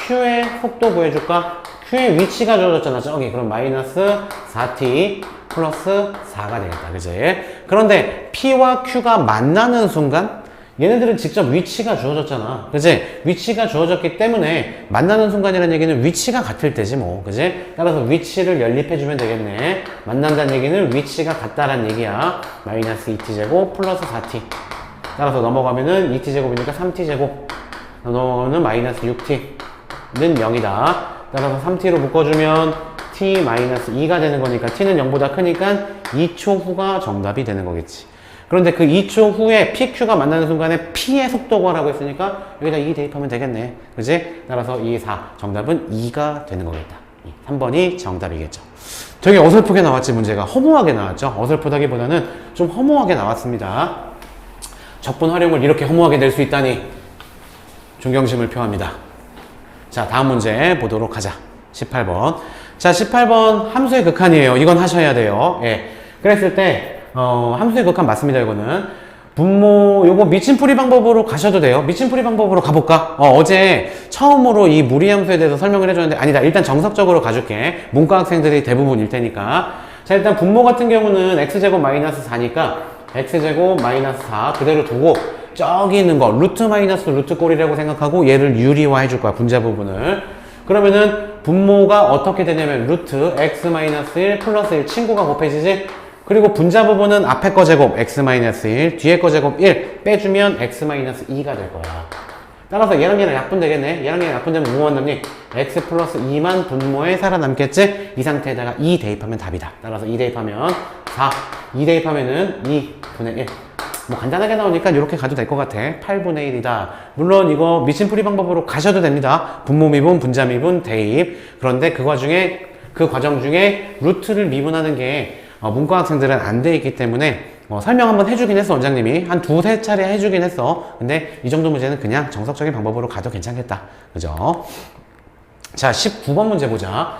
Q의 속도 구해줄까? Q의 위치가 주어졌잖아, 저기. 그럼 마이너스 4t 플러스 4가 되겠다, 그지? 그런데 P와 Q가 만나는 순간 얘네들은 직접 위치가 주어졌잖아, 그지? 위치가 주어졌기 때문에 만나는 순간이라는 얘기는 위치가 같을 때지 뭐, 그지? 따라서 위치를 연립해주면 되겠네. 만난다는 얘기는 위치가 같다라는 얘기야. 마이너스 2t제곱 플러스 4t. 따라서 넘어가면은 2t제곱이니까 3t제곱. 넘어가면은 마이너스 6t는 0이다. 따라서 3t로 묶어주면 t-2가 되는 거니까 t는 0보다 크니까 2초 후가 정답이 되는 거겠지. 그런데 그 2초 후에 PQ가 만나는 순간에 P의 속도 구하라고 했으니까 여기다 2 대입하면 되겠네. 그지? 따라서 2, 4. 정답은 2가 되는 거겠다. 3번이 정답이겠죠. 되게 어설프게 나왔지, 문제가. 허무하게 나왔죠. 어설프다기보다는 좀 허무하게 나왔습니다. 적분 활용을 이렇게 허무하게 낼 수 있다니 존경심을 표합니다. 자, 다음 문제 보도록 하자. 18번. 자, 18번 함수의 극한이에요. 이건 하셔야 돼요. 예. 그랬을 때 함수의 극한 맞습니다. 이거는 분모 요거 미침풀이 방법으로 가셔도 돼요. 미침풀이 방법으로 가볼까? 어제 처음으로 이 무리함수에 대해서 설명을 해줬는데 아니다, 일단 정석적으로 가줄게. 문과 학생들이 대부분일 테니까. 자, 일단 분모 같은 경우는 x제곱 마이너스 4니까 x제곱 마이너스 4 그대로 두고 저기 있는 거 루트 마이너스 루트 꼴이라고 생각하고 얘를 유리화 해줄 거야, 분자 부분을. 그러면은 분모가 어떻게 되냐면 루트 x 마이너스 1 플러스 1 친구가 곱해지지. 그리고 분자 부분은 앞에 거 제곱 x-1, 뒤에 거 제곱 1 빼주면 x-2가 될 거야. 따라서 얘랑 얘랑 약분되겠네. 얘랑 얘랑 약분되면 뭐만 남니? x 플러스 2만 분모에 살아남겠지? 이 상태에다가 2 대입하면 답이다. 따라서 2 대입하면 4, 2 대입하면은 2분의 1. 뭐 간단하게 나오니까 이렇게 가도 될 것 같아. 8분의 1이다. 물론 이거 미침풀이 방법으로 가셔도 됩니다. 분모 미분, 분자 미분, 대입. 그런데 그 과정 중에 루트를 미분하는 게 문과 학생들은 안 돼 있기 때문에 설명 한번 해주긴 했어, 원장님이. 한 두세 차례 해주긴 했어. 근데 이 정도 문제는 그냥 정석적인 방법으로 가도 괜찮겠다. 그죠? 자, 19번 문제 보자.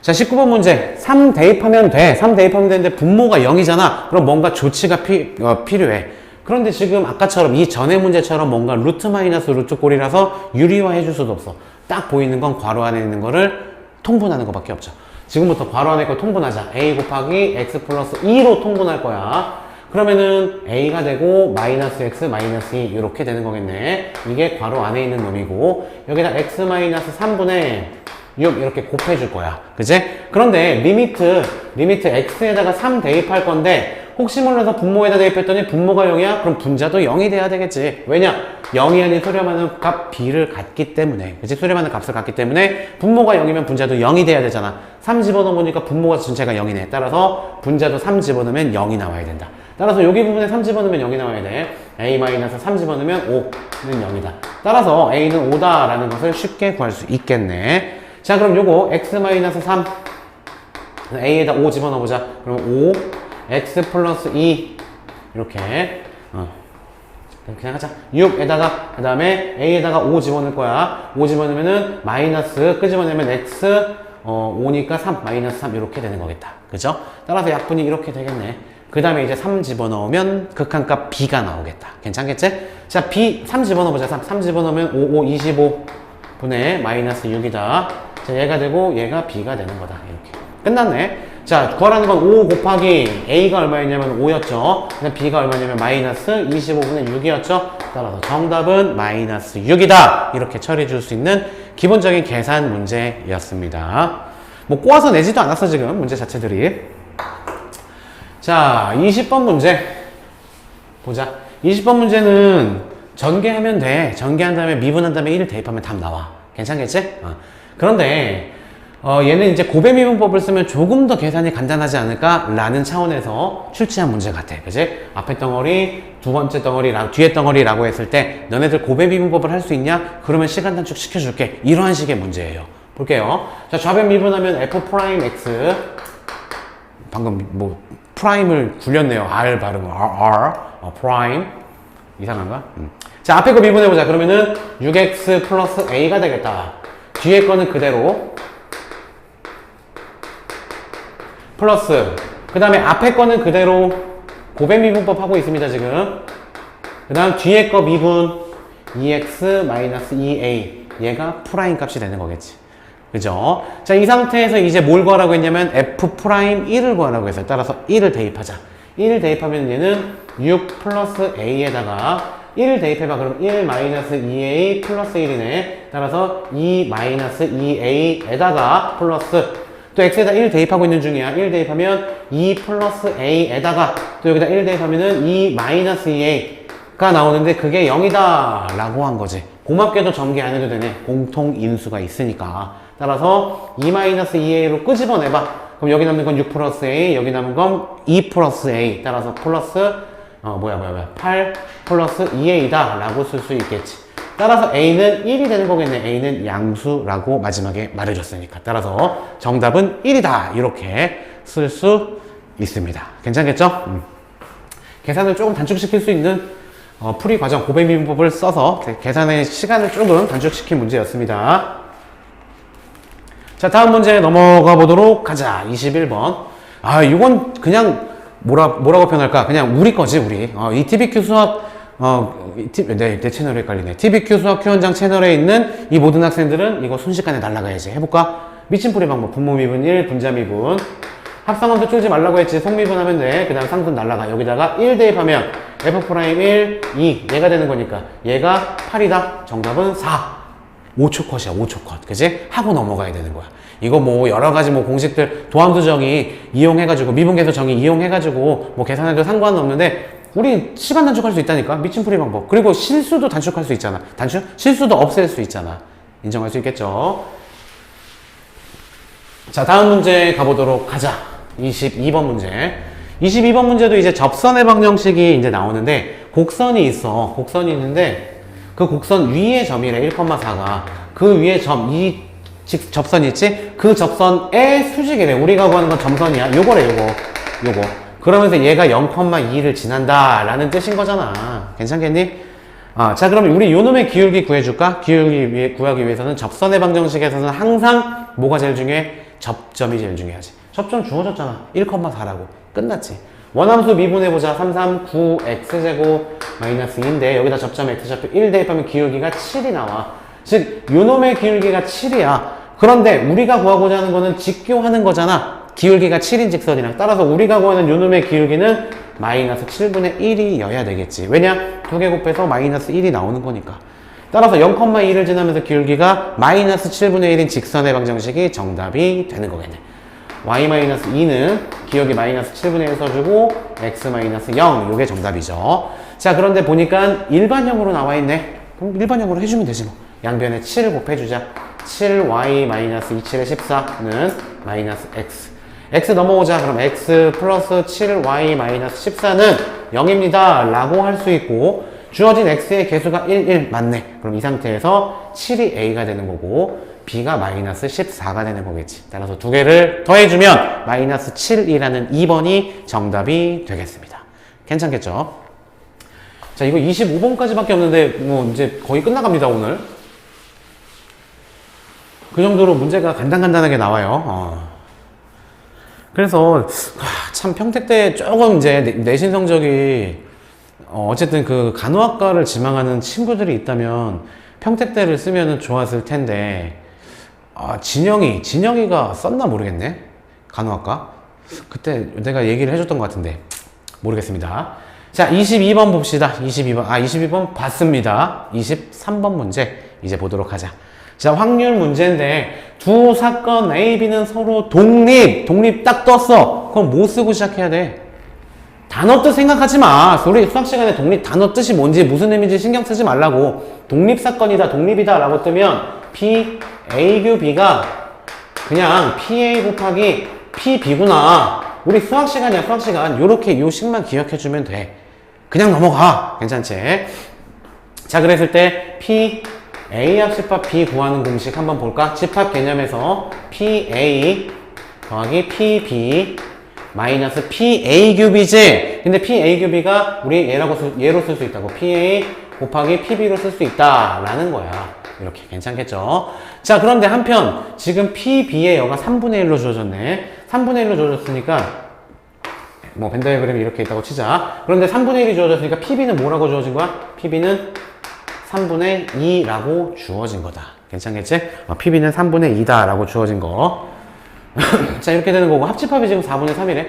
자, 19번 문제. 3 대입하면 돼. 3 대입하면 되는데 분모가 0이잖아. 그럼 뭔가 조치가 필요해. 그런데 지금 아까처럼 이 전의 문제처럼 뭔가 루트 마이너스 루트 꼴이라서 유리화 해줄 수도 없어. 딱 보이는 건 괄호 안에 있는 거를 통분하는 것밖에 없죠. 지금부터 괄호 안에 거 통분하자. a 곱하기 x 플러스 2로 통분할 거야. 그러면은 a가 되고 마이너스 x 마이너스 2 이렇게 되는 거겠네. 이게 괄호 안에 있는 놈이고 여기다 x 마이너스 3분의 6 이렇게 곱해줄 거야. 그치? 그런데 리미트 x에다가 3 대입할 건데 혹시 몰라서 분모에다 대입했더니 분모가 0이야? 그럼 분자도 0이 돼야 되겠지. 왜냐? 0이 아닌 수렴하는 값 b를 갖기 때문에. 그치? 수렴하는 값을 갖기 때문에 분모가 0이면 분자도 0이 돼야 되잖아. 3 집어넣으니까 분모가 전체가 0이네. 따라서 분자도 3 집어넣으면 0이 나와야 된다. 따라서 여기 부분에 3 집어넣으면 0이 나와야 돼. a-3 집어넣으면 5는 0이다. 따라서 a는 5다라는 것을 쉽게 구할 수 있겠네. 자, 그럼 요거 x-3 a에다 5 집어넣어보자. 그럼 5 x 플러스 2 이렇게 그냥 하자. 6에다가 그 다음에 a에다가 5 집어넣을 거야. 5 집어넣으면은 마이너스 끄집어내면 x 5니까 3 마이너스 3 이렇게 되는 거겠다. 그죠? 따라서 약분이 이렇게 되겠네. 그 다음에 이제 3 집어넣으면 극한값 b가 나오겠다. 괜찮겠지? 자, b 3 집어넣어보자. 3 집어넣으면 5, 25 분의 마이너스 6이다. 자, 얘가 되고 얘가 b가 되는 거다. 이렇게 끝났네. 자, 구하라는 건 5 곱하기 a가 얼마였냐면 5였죠. 그다음 b가 얼마냐면 마이너스 25분의 6이었죠. 따라서 정답은 마이너스 6이다. 이렇게 처리해 줄 수 있는 기본적인 계산 문제였습니다. 뭐 꼬아서 내지도 않았어 지금 문제 자체들이. 자, 20번 문제 보자. 20번 문제는 전개하면 돼. 전개한 다음에 미분한 다음에 1을 대입하면 답 나와. 괜찮겠지? 그런데 얘는 이제 고배미분법을 쓰면 조금 더 계산이 간단하지 않을까? 라는 차원에서 출제한 문제 같아. 그지? 앞에 덩어리, 두 번째 덩어리, 뒤에 덩어리라고 했을 때 너네들 고배미분법을 할 수 있냐? 그러면 시간 단축 시켜줄게. 이러한 식의 문제예요. 볼게요. 자, 좌변 미분하면 f'(x) 방금 뭐 프라임을 굴렸네요. R 발음을 프라임 이상한가? 자, 앞에 거 미분해보자. 그러면은 6x 플러스 a가 되겠다. 뒤에 거는 그대로 플러스 그 다음에 앞에 거는 그대로 고배 미분법 하고 있습니다 지금. 그 다음 뒤에 거 미분 2x-2a 얘가 프라임 값이 되는 거겠지. 그죠? 자, 이 상태에서 이제 뭘 구하라고 했냐면 f'1을 구하라고 했어요. 따라서 1을 대입하자. 1을 대입하면 얘는 6 플러스 a에다가 1을 대입해봐. 그럼 1-2a 플러스 1이네. 따라서 2-2a에다가 플러스 또 x에다 1 대입하고 있는 중이야. 1 대입하면 2 플러스 a에다가 또 여기다 1 대입하면은 2-2a가 나오는데 그게 0이다 라고 한 거지. 고맙게도 전개 안 해도 되네. 공통인수가 있으니까. 따라서 2-2a로 끄집어내봐. 그럼 여기 남는 건 6 플러스 a, 여기 남은 건 2 플러스 a. 따라서 플러스 8 플러스 2a다 라고 쓸 수 있겠지. 따라서 a는 1이 되는 거겠네. a는 양수라고 마지막에 말해줬으니까. 따라서 정답은 1이다. 이렇게 쓸 수 있습니다. 괜찮겠죠? 계산을 조금 단축시킬 수 있는 풀이 과정 고배미분법을 써서 계산의 시간을 조금 단축시킨 문제였습니다. 자, 다음 문제 넘어가 보도록 하자. 21번. 이건 그냥 뭐라고 표현할까? 그냥 우리 거지, 우리. 이 TBQ 수학 내 채널에 헷갈리네. TBQ 수학 Q원장 채널에 있는 이 모든 학생들은 이거 순식간에 날라가야지. 해볼까? 미친풀이 방법. 분모 미분 1, 분자 미분. 합성함수 줄지 말라고 했지. 속미분 하면 돼. 그 다음 상분 날라가. 여기다가 1 대입하면 F'1, 2. 얘가 되는 거니까. 얘가 8이다. 정답은 4. 5초 컷이야, 5초 컷. 그지? 하고 넘어가야 되는 거야. 이거 뭐 여러 가지 뭐 공식들, 도함수 정의 이용해가지고, 미분계수 정의 이용해가지고, 뭐 계산해도 상관은 없는데, 우리 시간 단축할 수 있다니까? 미친풀이 방법. 그리고 실수도 단축할 수 있잖아. 실수도 없앨 수 있잖아. 인정할 수 있겠죠? 자, 다음 문제 가보도록 하자. 22번 문제. 22번 문제도 이제 접선의 방정식이 이제 나오는데, 곡선이 있어. 곡선이 있는데, 그 곡선 위에 점이래. 1,4가. 그 위에 점, 접선이 있지? 그 접선의 수직이래. 우리가 구하는 건 점선이야. 요거래, 요거. 그러면서 얘가 0,2를 지난다 라는 뜻인 거잖아. 괜찮겠니? 자, 그럼 우리 요놈의 기울기 구해줄까? 기울기 구하기 위해서는 접선의 방정식에서는 항상 뭐가 제일 중요해? 접점이 제일 중요하지. 접점 주어졌잖아. 1,4라고. 끝났지. 원함수 미분해보자. 3, 3, 9, x제곱 마이너스 2인데 여기다 접점 x좌표 1 대입하면 기울기가 7이 나와. 즉 요놈의 기울기가 7이야. 그런데 우리가 구하고자 하는 거는 직교하는 거잖아. 기울기가 7인 직선이랑. 따라서 우리가 구하는 요놈의 기울기는 마이너스 7분의 1이여야 되겠지. 왜냐? 두 개 곱해서 마이너스 1이 나오는 거니까. 따라서 0,2를 지나면서 기울기가 마이너스 7분의 1인 직선의 방정식이 정답이 되는 거겠네. y-2는 기울기 마이너스 7분의 1 써주고 x-0 요게 정답이죠. 자, 그런데 보니까 일반형으로 나와 있네. 그럼 일반형으로 해주면 되지 뭐. 양변에 7 곱해주자. 7y-27의 14는 마이너스 x. x 넘어오자. 그럼 x 플러스 7y-14는 0입니다 라고 할 수 있고, 주어진 x의 개수가 1, 1 맞네. 그럼 이 상태에서 7이 a가 되는 거고 b가 마이너스 14가 되는 거겠지. 따라서 두 개를 더해주면 마이너스 7이라는 2번이 정답이 되겠습니다. 괜찮겠죠? 자, 이거 25번까지밖에 없는데 뭐 이제 거의 끝나갑니다, 오늘. 그 정도로 문제가 간단하게 나와요. 그래서 참 평택 때 조금 이제 내신 성적이 어쨌든 그 간호학과를 지망하는 친구들이 있다면 평택대를 쓰면 좋았을 텐데, 진영이가 썼나 모르겠네. 간호학과. 그때 내가 얘기를 해줬던 것 같은데 모르겠습니다. 자, 22번 봅시다. 22번 봤습니다. 23번 문제 이제 보도록 하자. 자, 확률 문제인데 두 사건 A, B는 서로 독립 딱 떴어. 그럼 뭐 쓰고 시작해야 돼? 단어 뜻 생각하지 마. 우리 수학 시간에 독립 단어 뜻이 뭔지 무슨 의미인지 신경 쓰지 말라고. 독립사건이다, 독립이다 라고 뜨면 P, A, Q, B가 그냥 PA 곱하기 PB구나. 우리 수학 시간이야, 수학 시간. 요렇게 요 식만 기억해주면 돼. 그냥 넘어가. 괜찮지? 자, 그랬을 때 P, A 합집합 B 구하는 공식 한번 볼까? 집합 개념에서 PA 더하기 PB 마이너스 PA 큐비지. 근데 PA 큐비가 우리 얘로 쓸 수 있다고. PA 곱하기 PB로 쓸 수 있다 라는 거야. 이렇게 괜찮겠죠? 자, 그런데 한편 지금 PB의 여가 3분의 1로 주어졌네. 3분의 1로 주어졌으니까 뭐 벤 다이어그램이 이렇게 있다고 치자. 그런데 3분의 1이 주어졌으니까 PB는 뭐라고 주어진 거야? PB는 3분의 2라고 주어진 거다. 괜찮겠지? PB는 3분의 2다 라고 주어진 거. 자, 이렇게 되는 거고 합집합이 지금 4분의 3이래.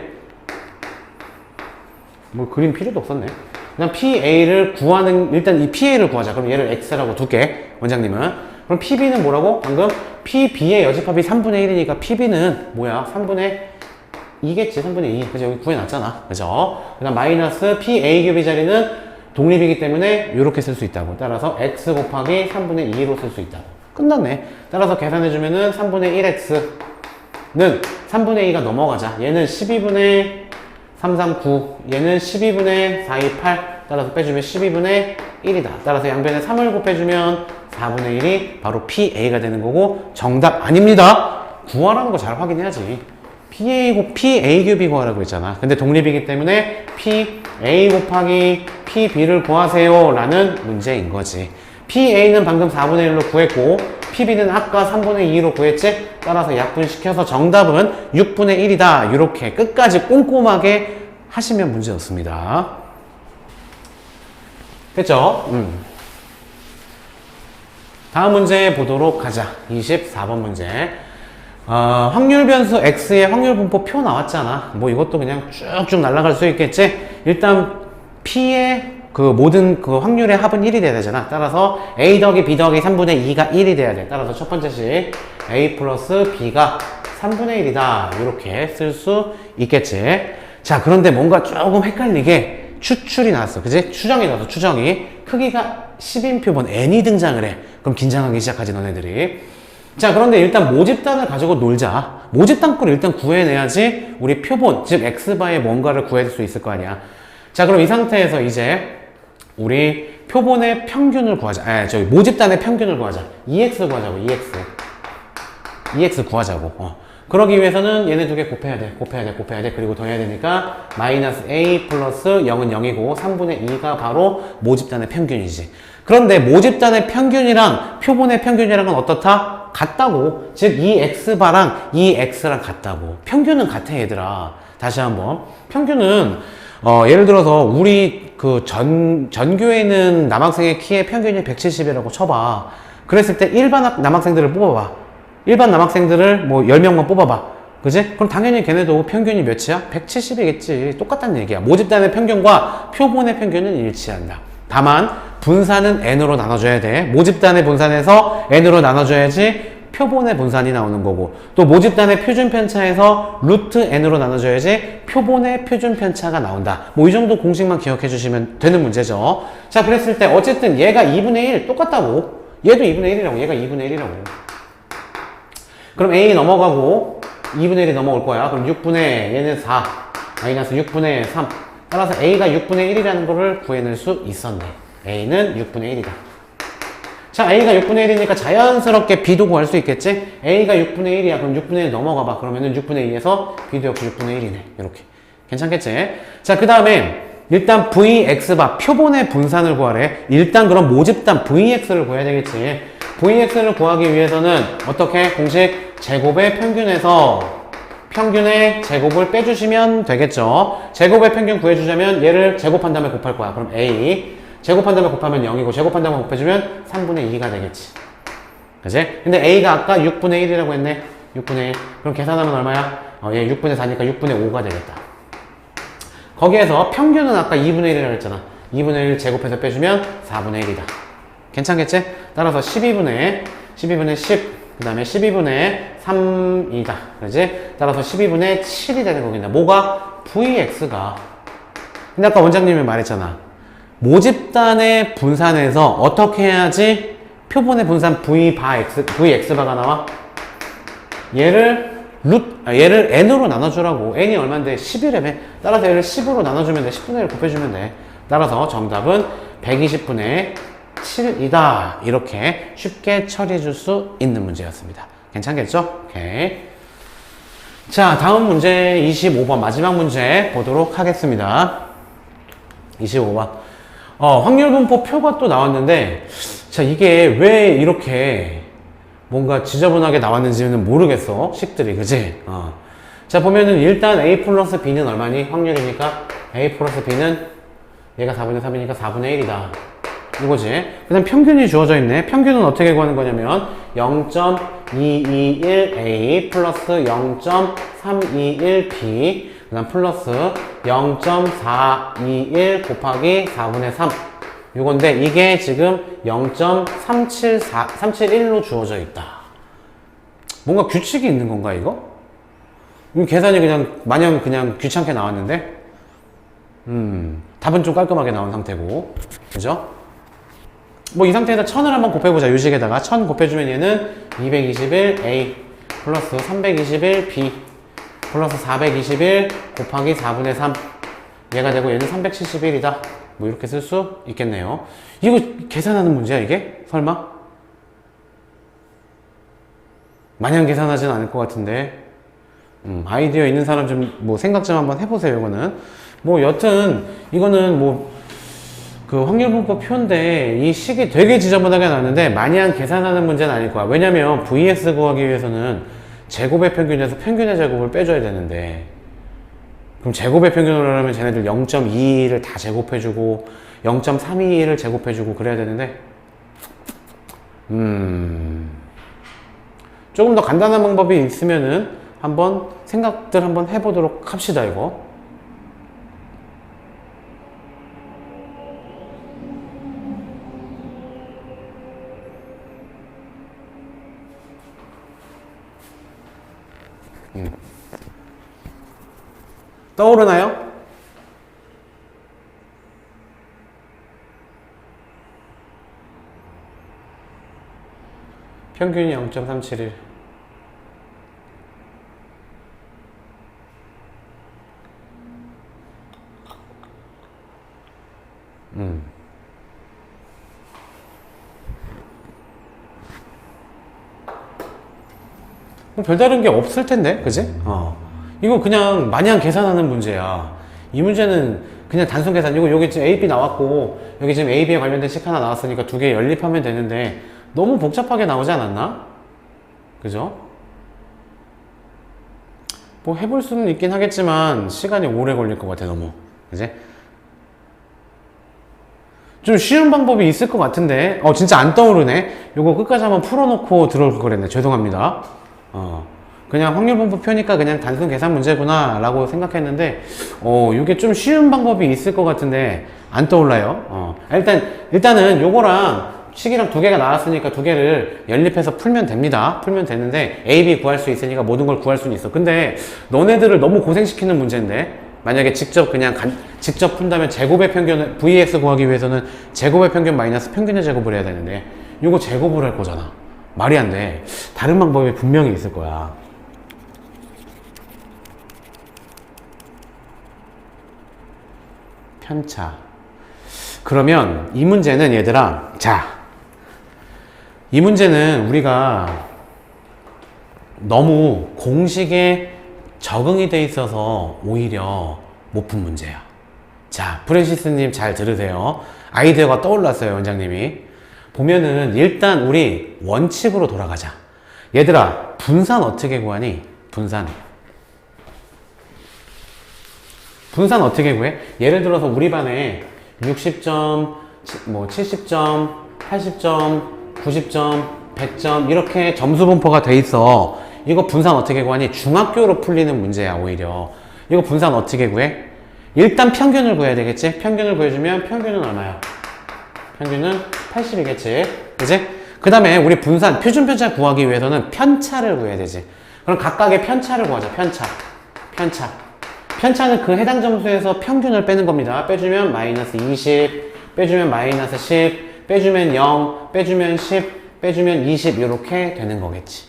뭐 그림 필요도 없었네. 그냥 PA를 구하는, 일단 이 PA를 구하자. 그럼 얘를 X라고 둘게, 원장님은. 그럼 PB는 뭐라고? 방금 PB의 여집합이 3분의 1이니까 PB는 뭐야? 3분의 2겠지. 3분의 2. 그죠? 여기 구해놨잖아. 그죠? 그 다음 마이너스 PA 큐비 자리는 독립이기 때문에 이렇게 쓸 수 있다고. 따라서 X 곱하기 3분의 2로 쓸 수 있다고. 끝났네. 따라서 계산해주면은 3분의 1X는 3분의 2가 넘어가자. 얘는 12분의 339, 얘는 12분의 428. 따라서 빼주면 12분의 1이다. 따라서 양변에 3을 곱해주면 4분의 1이 바로 PA가 되는 거고, 정답 아닙니다. 구하라는 거 잘 확인해야지. PA 큐비 구하라고 했잖아. 근데 독립이기 때문에 PA 곱하기 PB를 구하세요 라는 문제인 거지. PA는 방금 4분의 1로 구했고 PB는 아까 3분의 2로 구했지? 따라서 약분시켜서 정답은 6분의 1이다. 이렇게 끝까지 꼼꼼하게 하시면 문제 없습니다. 됐죠? 다음 문제 보도록 하자. 24번 문제. 확률 변수 X의 확률 분포 표 나왔잖아. 뭐 이것도 그냥 쭉쭉 날아갈 수 있겠지? 일단 P의 그 모든 그 확률의 합은 1이 돼야 되잖아. 따라서 A 더하기 B 더하기 3분의 2가 1이 돼야 돼. 따라서 첫 번째 식 A 플러스 B가 3분의 1이다. 이렇게 쓸 수 있겠지. 자, 그런데 뭔가 조금 헷갈리게 추출이 나왔어. 그지? 추정이 나왔어. 추정이. 크기가 10인 표본 N이 등장을 해. 그럼 긴장하기 시작하지, 너네들이. 자, 그런데 일단 모집단을 가지고 놀자. 모집단 걸 일단 구해내야지 우리 표본, 즉 X바의 뭔가를 구해낼 수 있을 거 아니야. 자, 그럼 이 상태에서 이제 우리 표본의 평균을 구하자. 저기 모집단의 평균을 구하자. EX 구하자고, EX. EX 구하자고. 그러기 위해서는 얘네 두 개 곱해야 돼. 그리고 더해야 되니까 마이너스 A 플러스 0은 0이고 3분의 2가 바로 모집단의 평균이지. 그런데 모집단의 평균이랑 표본의 평균이랑은 어떻다? 같다고. 즉, 이 X바랑 이 X랑 같다고. 평균은 같아, 얘들아. 다시 한번. 평균은, 예를 들어서, 우리 그 전교에 있는 남학생의 키의 평균이 170이라고 쳐봐. 그랬을 때 일반 남학생들을 뽑아봐. 일반 남학생들을 뭐 10명만 뽑아봐. 그지? 그럼 당연히 걔네도 평균이 몇이야? 170이겠지. 똑같다는 얘기야. 모집단의 평균과 표본의 평균은 일치한다. 다만 분산은 n으로 나눠줘야 돼. 모집단의 분산에서 n으로 나눠줘야지 표본의 분산이 나오는 거고, 또 모집단의 표준 편차에서 루트 n으로 나눠줘야지 표본의 표준 편차가 나온다. 뭐 이 정도 공식만 기억해 주시면 되는 문제죠. 자, 그랬을 때 어쨌든 얘가 2분의 1 똑같다고. 얘도 2분의 1이라고. 얘가 2분의 1이라고. 그럼 a 넘어가고 2분의 1이 넘어올 거야. 그럼 6분의 얘는 4 마이너스 6분의 3. 따라서 a가 6분의 1이라는 거를 구해낼 수 있었네. a는 6분의 1이다. 자, a가 6분의 1이니까 자연스럽게 b도 구할 수 있겠지? a가 6분의 1이야. 그럼 6분의 1 넘어가봐. 그러면은 6분의 2에서 b도 역시 6분의 1이네. 이렇게. 괜찮겠지? 자, 그 다음에 일단 Vx바 표본의 분산을 구하래. 일단 그럼 모집단 Vx를 구해야 되겠지. Vx를 구하기 위해서는 어떻게? 공식 제곱의 평균에서 평균의 제곱을 빼주시면 되겠죠. 제곱의 평균 구해주자면 얘를 제곱한 다음에 곱할 거야. 그럼 A 제곱한 다음에 곱하면 0이고 제곱한 다음에 곱해주면 3분의 2가 되겠지. 그치? 근데 A가 아까 6분의 1이라고 했네. 6분의 1. 그럼 계산하면 얼마야? 얘 6분의 4니까 6분의 5가 되겠다. 거기에서 평균은 아까 2분의 1이라고 했잖아. 2분의 1 제곱해서 빼주면 4분의 1이다. 괜찮겠지? 따라서 12분의 10, 그 다음에 12분의 3이다. 그지? 따라서 12분의 7이 되는 거겠네. 뭐가? Vx가. 근데 아까 원장님이 말했잖아. 모집단의 분산에서 어떻게 해야지 표본의 분산 Vx바가 나와? 얘를 n으로 나눠주라고. n이 얼만데? 10이라며. 따라서 얘를 10으로 나눠주면 돼. 10분의 1 곱해주면 돼. 따라서 정답은 120분의 7이다. 이렇게 쉽게 처리해 줄 수 있는 문제였습니다. 괜찮겠죠? 오케이. 자, 다음 문제 25번 마지막 문제 보도록 하겠습니다. 25번. 확률분포 표가 또 나왔는데, 자, 이게 왜 이렇게 뭔가 지저분하게 나왔는지는 모르겠어. 식들이, 그지? 자, 보면은 일단 A 플러스 B는 얼마니? 확률이니까 A 플러스 B는 얘가 4분의 3이니까 4분의 1이다. 이거지. 그 다음 평균이 주어져 있네. 평균은 어떻게 구하는 거냐면 0.221A 플러스 0.321B 그 다음 플러스 0.421 곱하기 4분의 3 요건데 이게 지금 0.371로 주어져 있다. 뭔가 규칙이 있는 건가 이거? 계산이 그냥 마냥 그냥 귀찮게 나왔는데 답은 좀 깔끔하게 나온 상태고 그죠? 뭐 이 상태에다 1000을 한번 곱해보자. 요식에다가 1000 곱해주면 얘는 221A 플러스 321B 플러스 421 곱하기 4분의 3 얘가 되고 얘는 371이다. 뭐 이렇게 쓸 수 있겠네요. 이거 계산하는 문제야 이게? 설마? 마냥 계산하진 않을 것 같은데 아이디어 있는 사람 좀 뭐 생각 좀 한번 해보세요. 이거는 뭐 여튼 이거는 뭐 그 확률분포 표인데 이 식이 되게 지저분하게 나왔는데 마냥 계산하는 문제는 아닐 거야. 왜냐면 VS 구하기 위해서는 제곱의 평균에서 평균의 제곱을 빼줘야 되는데 그럼 제곱의 평균으로 하려면 쟤네들 0.2를 다 제곱해주고 0.321을 제곱해주고 그래야 되는데 조금 더 간단한 방법이 있으면은 한번 생각들 한번 해보도록 합시다. 이거 떠오르나요? 평균이 0.371 뭐 별다른 게 없을 텐데, 그지? 이거 그냥 마냥 계산하는 문제야. 이 문제는 그냥 단순 계산이고, 여기 지금 A, B 나왔고, 여기 지금 A, B에 관련된 식 하나 나왔으니까 두 개 연립하면 되는데, 너무 복잡하게 나오지 않았나? 그죠? 뭐 해볼 수는 있긴 하겠지만, 시간이 오래 걸릴 것 같아, 너무. 그지? 좀 쉬운 방법이 있을 것 같은데, 진짜 안 떠오르네? 요거 끝까지 한번 풀어놓고 들어올 걸 그랬네. 죄송합니다. 그냥 확률분포 표니까 그냥 단순 계산 문제구나 라고 생각했는데 이게 좀 쉬운 방법이 있을 것 같은데 안 떠올라요. 일단은 요거랑 식이랑 두 개가 나왔으니까 두 개를 연립해서 풀면 됩니다. 풀면 되는데 A, B 구할 수 있으니까 모든 걸 구할 수는 있어. 근데 너네들을 너무 고생시키는 문제인데 만약에 직접 직접 푼다면 제곱의 평균을 VX 구하기 위해서는 제곱의 평균 마이너스 평균의 제곱을 해야 되는데 요거 제곱을 할 거잖아. 말이 안 돼. 다른 방법이 분명히 있을 거야. 편차. 그러면 이 문제는 얘들아, 자, 이 문제는 우리가 너무 공식에 적응이 돼 있어서 오히려 못 푼 문제야. 자, 프랜시스님 잘 들으세요. 아이디어가 떠올랐어요, 원장님이. 보면은 일단 우리 원칙으로 돌아가자. 얘들아, 분산 어떻게 구하니? 분산. 분산 어떻게 구해? 예를 들어서 우리 반에 60점, 뭐 70점, 80점, 90점, 100점 이렇게 점수 분포가 돼 있어. 이거 분산 어떻게 구하니? 중학교로 풀리는 문제야, 오히려. 이거 분산 어떻게 구해? 일단 평균을 구해야 되겠지? 평균을 구해주면 평균은 얼마야? 평균은 80이겠지? 그지? 그 다음에 우리 분산, 표준 편차 구하기 위해서는 편차를 구해야 되지. 그럼 각각의 편차를 구하자. 편차. 편차는 그 해당 점수에서 평균을 빼는 겁니다. 빼주면 마이너스 20, 빼주면 마이너스 10, 빼주면 0, 빼주면 10, 빼주면 20 이렇게 되는 거겠지.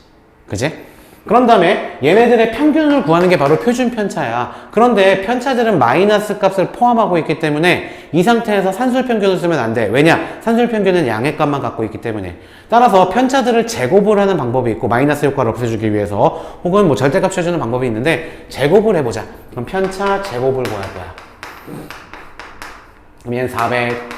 그지? 그런 다음에 얘네들의 평균을 구하는 게 바로 표준 편차야. 그런데 편차들은 마이너스 값을 포함하고 있기 때문에 이 상태에서 산술 평균을 쓰면 안 돼. 왜냐? 산술 평균은 양의 값만 갖고 있기 때문에. 따라서 편차들을 제곱을 하는 방법이 있고, 마이너스 효과를 없애주기 위해서, 혹은 뭐 절대값 쳐주는 방법이 있는데 제곱을 해보자. 그럼 편차 제곱을 구할 거야. 그럼 얘는 400,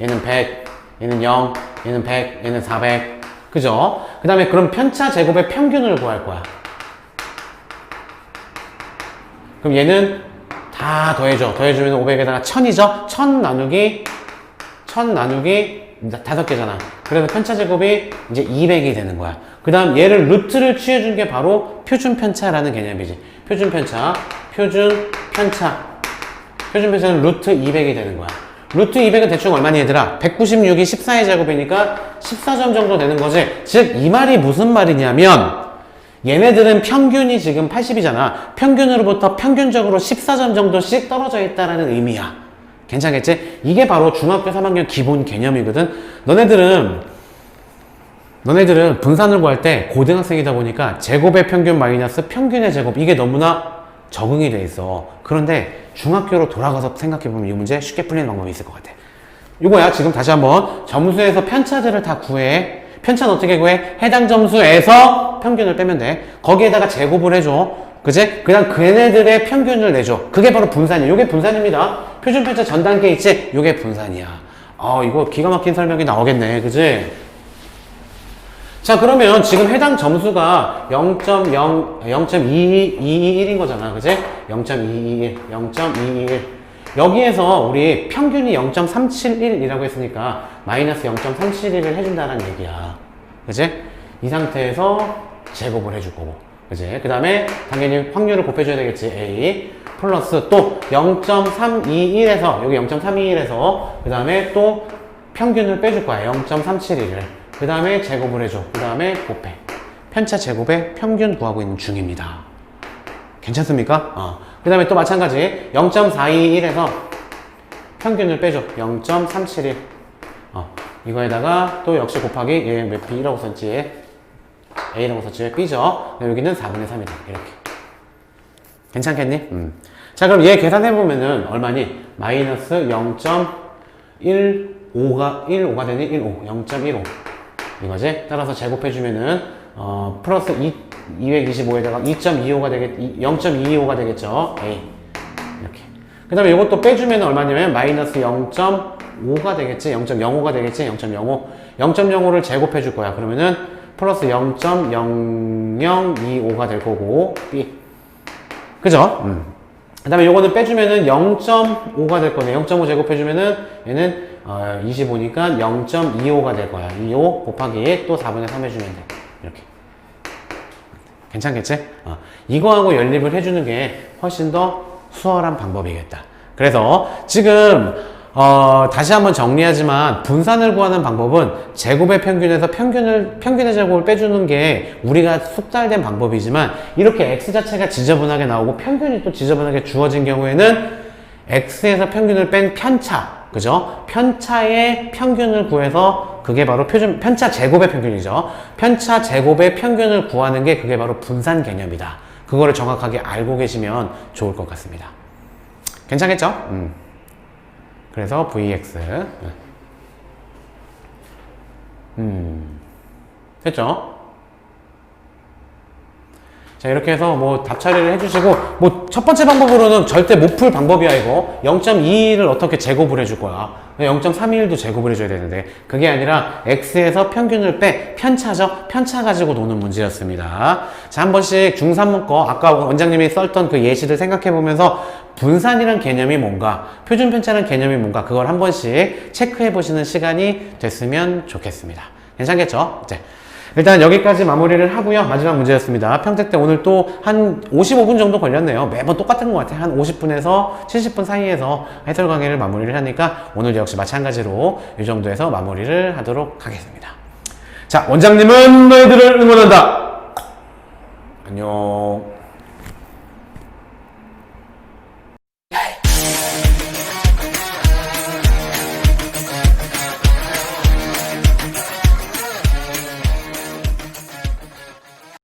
얘는 100, 얘는 0, 얘는 100, 얘는 400. 그죠? 그 다음에 그럼 편차 제곱의 평균을 구할 거야. 그럼 얘는 다 더해줘. 더해주면 500에다가 1000이죠? 1000 나누기 5개잖아. 그래서 편차 제곱이 이제 200이 되는 거야. 그 다음 얘를 루트를 취해준 게 바로 표준 편차라는 개념이지. 표준 편차는 루트 200이 되는 거야. 루트 200은 대충 얼마니 얘들아? 196이 14의 제곱이니까 14점 정도 되는 거지. 즉 이 말이 무슨 말이냐면 얘네들은 평균이 지금 80이잖아. 평균으로부터 평균적으로 14점 정도씩 떨어져 있다라는 의미야. 괜찮겠지? 이게 바로 중학교 3학년 기본 개념이거든. 너네들은 분산을 구할 때 고등학생이다 보니까 제곱의 평균 마이너스 평균의 제곱, 이게 너무나 적응이 돼 있어. 그런데 중학교로 돌아가서 생각해보면 이 문제 쉽게 풀리는 방법이 있을 것 같아. 이거야. 지금 다시 한번 점수에서 편차들을 다 구해. 편차는 어떻게 구해? 해당 점수에서 평균을 빼면 돼. 거기에다가 제곱을 해줘. 그지? 그냥 걔네들의 평균을 내줘. 그게 바로 분산이야. 요게 분산입니다. 표준 편차 전 단계 있지? 요게 분산이야. 이거 기가 막힌 설명이 나오겠네. 그지? 자, 그러면 지금 해당 점수가 0.221인 거잖아. 그지? 0.221. 여기에서 우리 평균이 0.371이라고 했으니까 마이너스 0.371을 해준다는 얘기야. 그지? 이 상태에서 제곱을 해줄 거고. 그지? 그 다음에 당연히 확률을 곱해줘야 되겠지. A 플러스 또 0.321에서 여기 0.321에서 그 다음에 또 평균을 빼줄 거야. 0.371을. 그 다음에 제곱을 해줘. 그 다음에 곱해. 편차 제곱의 평균 구하고 있는 중입니다. 괜찮습니까? 그 다음에 또 마찬가지 0.421에서 평균을 빼줘. 0.371. 이거에다가 또 역시 곱하기 얘 몇 B라고 썼지? A라고 썼지? B죠? 여기는 4분의 3이다. 이렇게. 괜찮겠니? 자, 그럼 얘 계산해보면은 얼마니? 마이너스 0.15가 되니? 0.15. 이거지? 따라서 제곱해주면은, 플러스 225에다가 2.25가 되겠, 0.225가 되겠죠? A. 이렇게. 그 다음에 이것도 빼주면 얼마냐면, 마이너스 0.5가 되겠지? 0.05가 되겠지? 0.05. 0.05를 제곱해줄 거야. 그러면은, 플러스 0.0025가 될 거고, B. 그죠? 그 다음에 요거는 빼주면은 0.5가 될 거네. 0.5 제곱해주면은 얘는 25니까 0.25가 될 거야. 25 곱하기 또 4분의 3 해주면 돼. 이렇게. 괜찮겠지? 이거하고 연립을 해주는 게 훨씬 더 수월한 방법이겠다. 그래서 지금 다시 한번 정리하지만 분산을 구하는 방법은 제곱의 평균에서 평균의 제곱을 빼주는 게 우리가 숙달된 방법이지만 이렇게 x 자체가 지저분하게 나오고 평균이 또 지저분하게 주어진 경우에는 x에서 평균을 뺀 편차, 그죠? 편차의 평균을 구해서 그게 바로 편차 제곱의 평균이죠. 편차 제곱의 평균을 구하는 게 그게 바로 분산 개념이다. 그거를 정확하게 알고 계시면 좋을 것 같습니다. 괜찮겠죠? 그래서 Vx. 됐죠? 자, 이렇게 해서 뭐 답 처리를 해주시고, 뭐 첫 번째 방법으로는 절대 못 풀 방법이야, 이거. 0.21을 어떻게 제곱을 해줄 거야. 0.31도 제곱을 해줘야 되는데, 그게 아니라 x에서 평균을 빼, 편차죠? 편차 가지고 노는 문제였습니다. 자, 한 번씩 중3 거, 아까 원장님이 썼던 그 예시들 생각해보면서 분산이란 개념이 뭔가, 표준편차란 개념이 뭔가, 그걸 한 번씩 체크해보시는 시간이 됐으면 좋겠습니다. 괜찮겠죠? 이제. 일단 여기까지 마무리를 하고요. 마지막 문제였습니다. 평택 때 오늘 또 한 55분 정도 걸렸네요. 매번 똑같은 것 같아요. 한 50분에서 70분 사이에서 해설 강의를 마무리를 하니까 오늘 역시 마찬가지로 이 정도에서 마무리를 하도록 하겠습니다. 자, 원장님은 너희들을 응원한다. 안녕.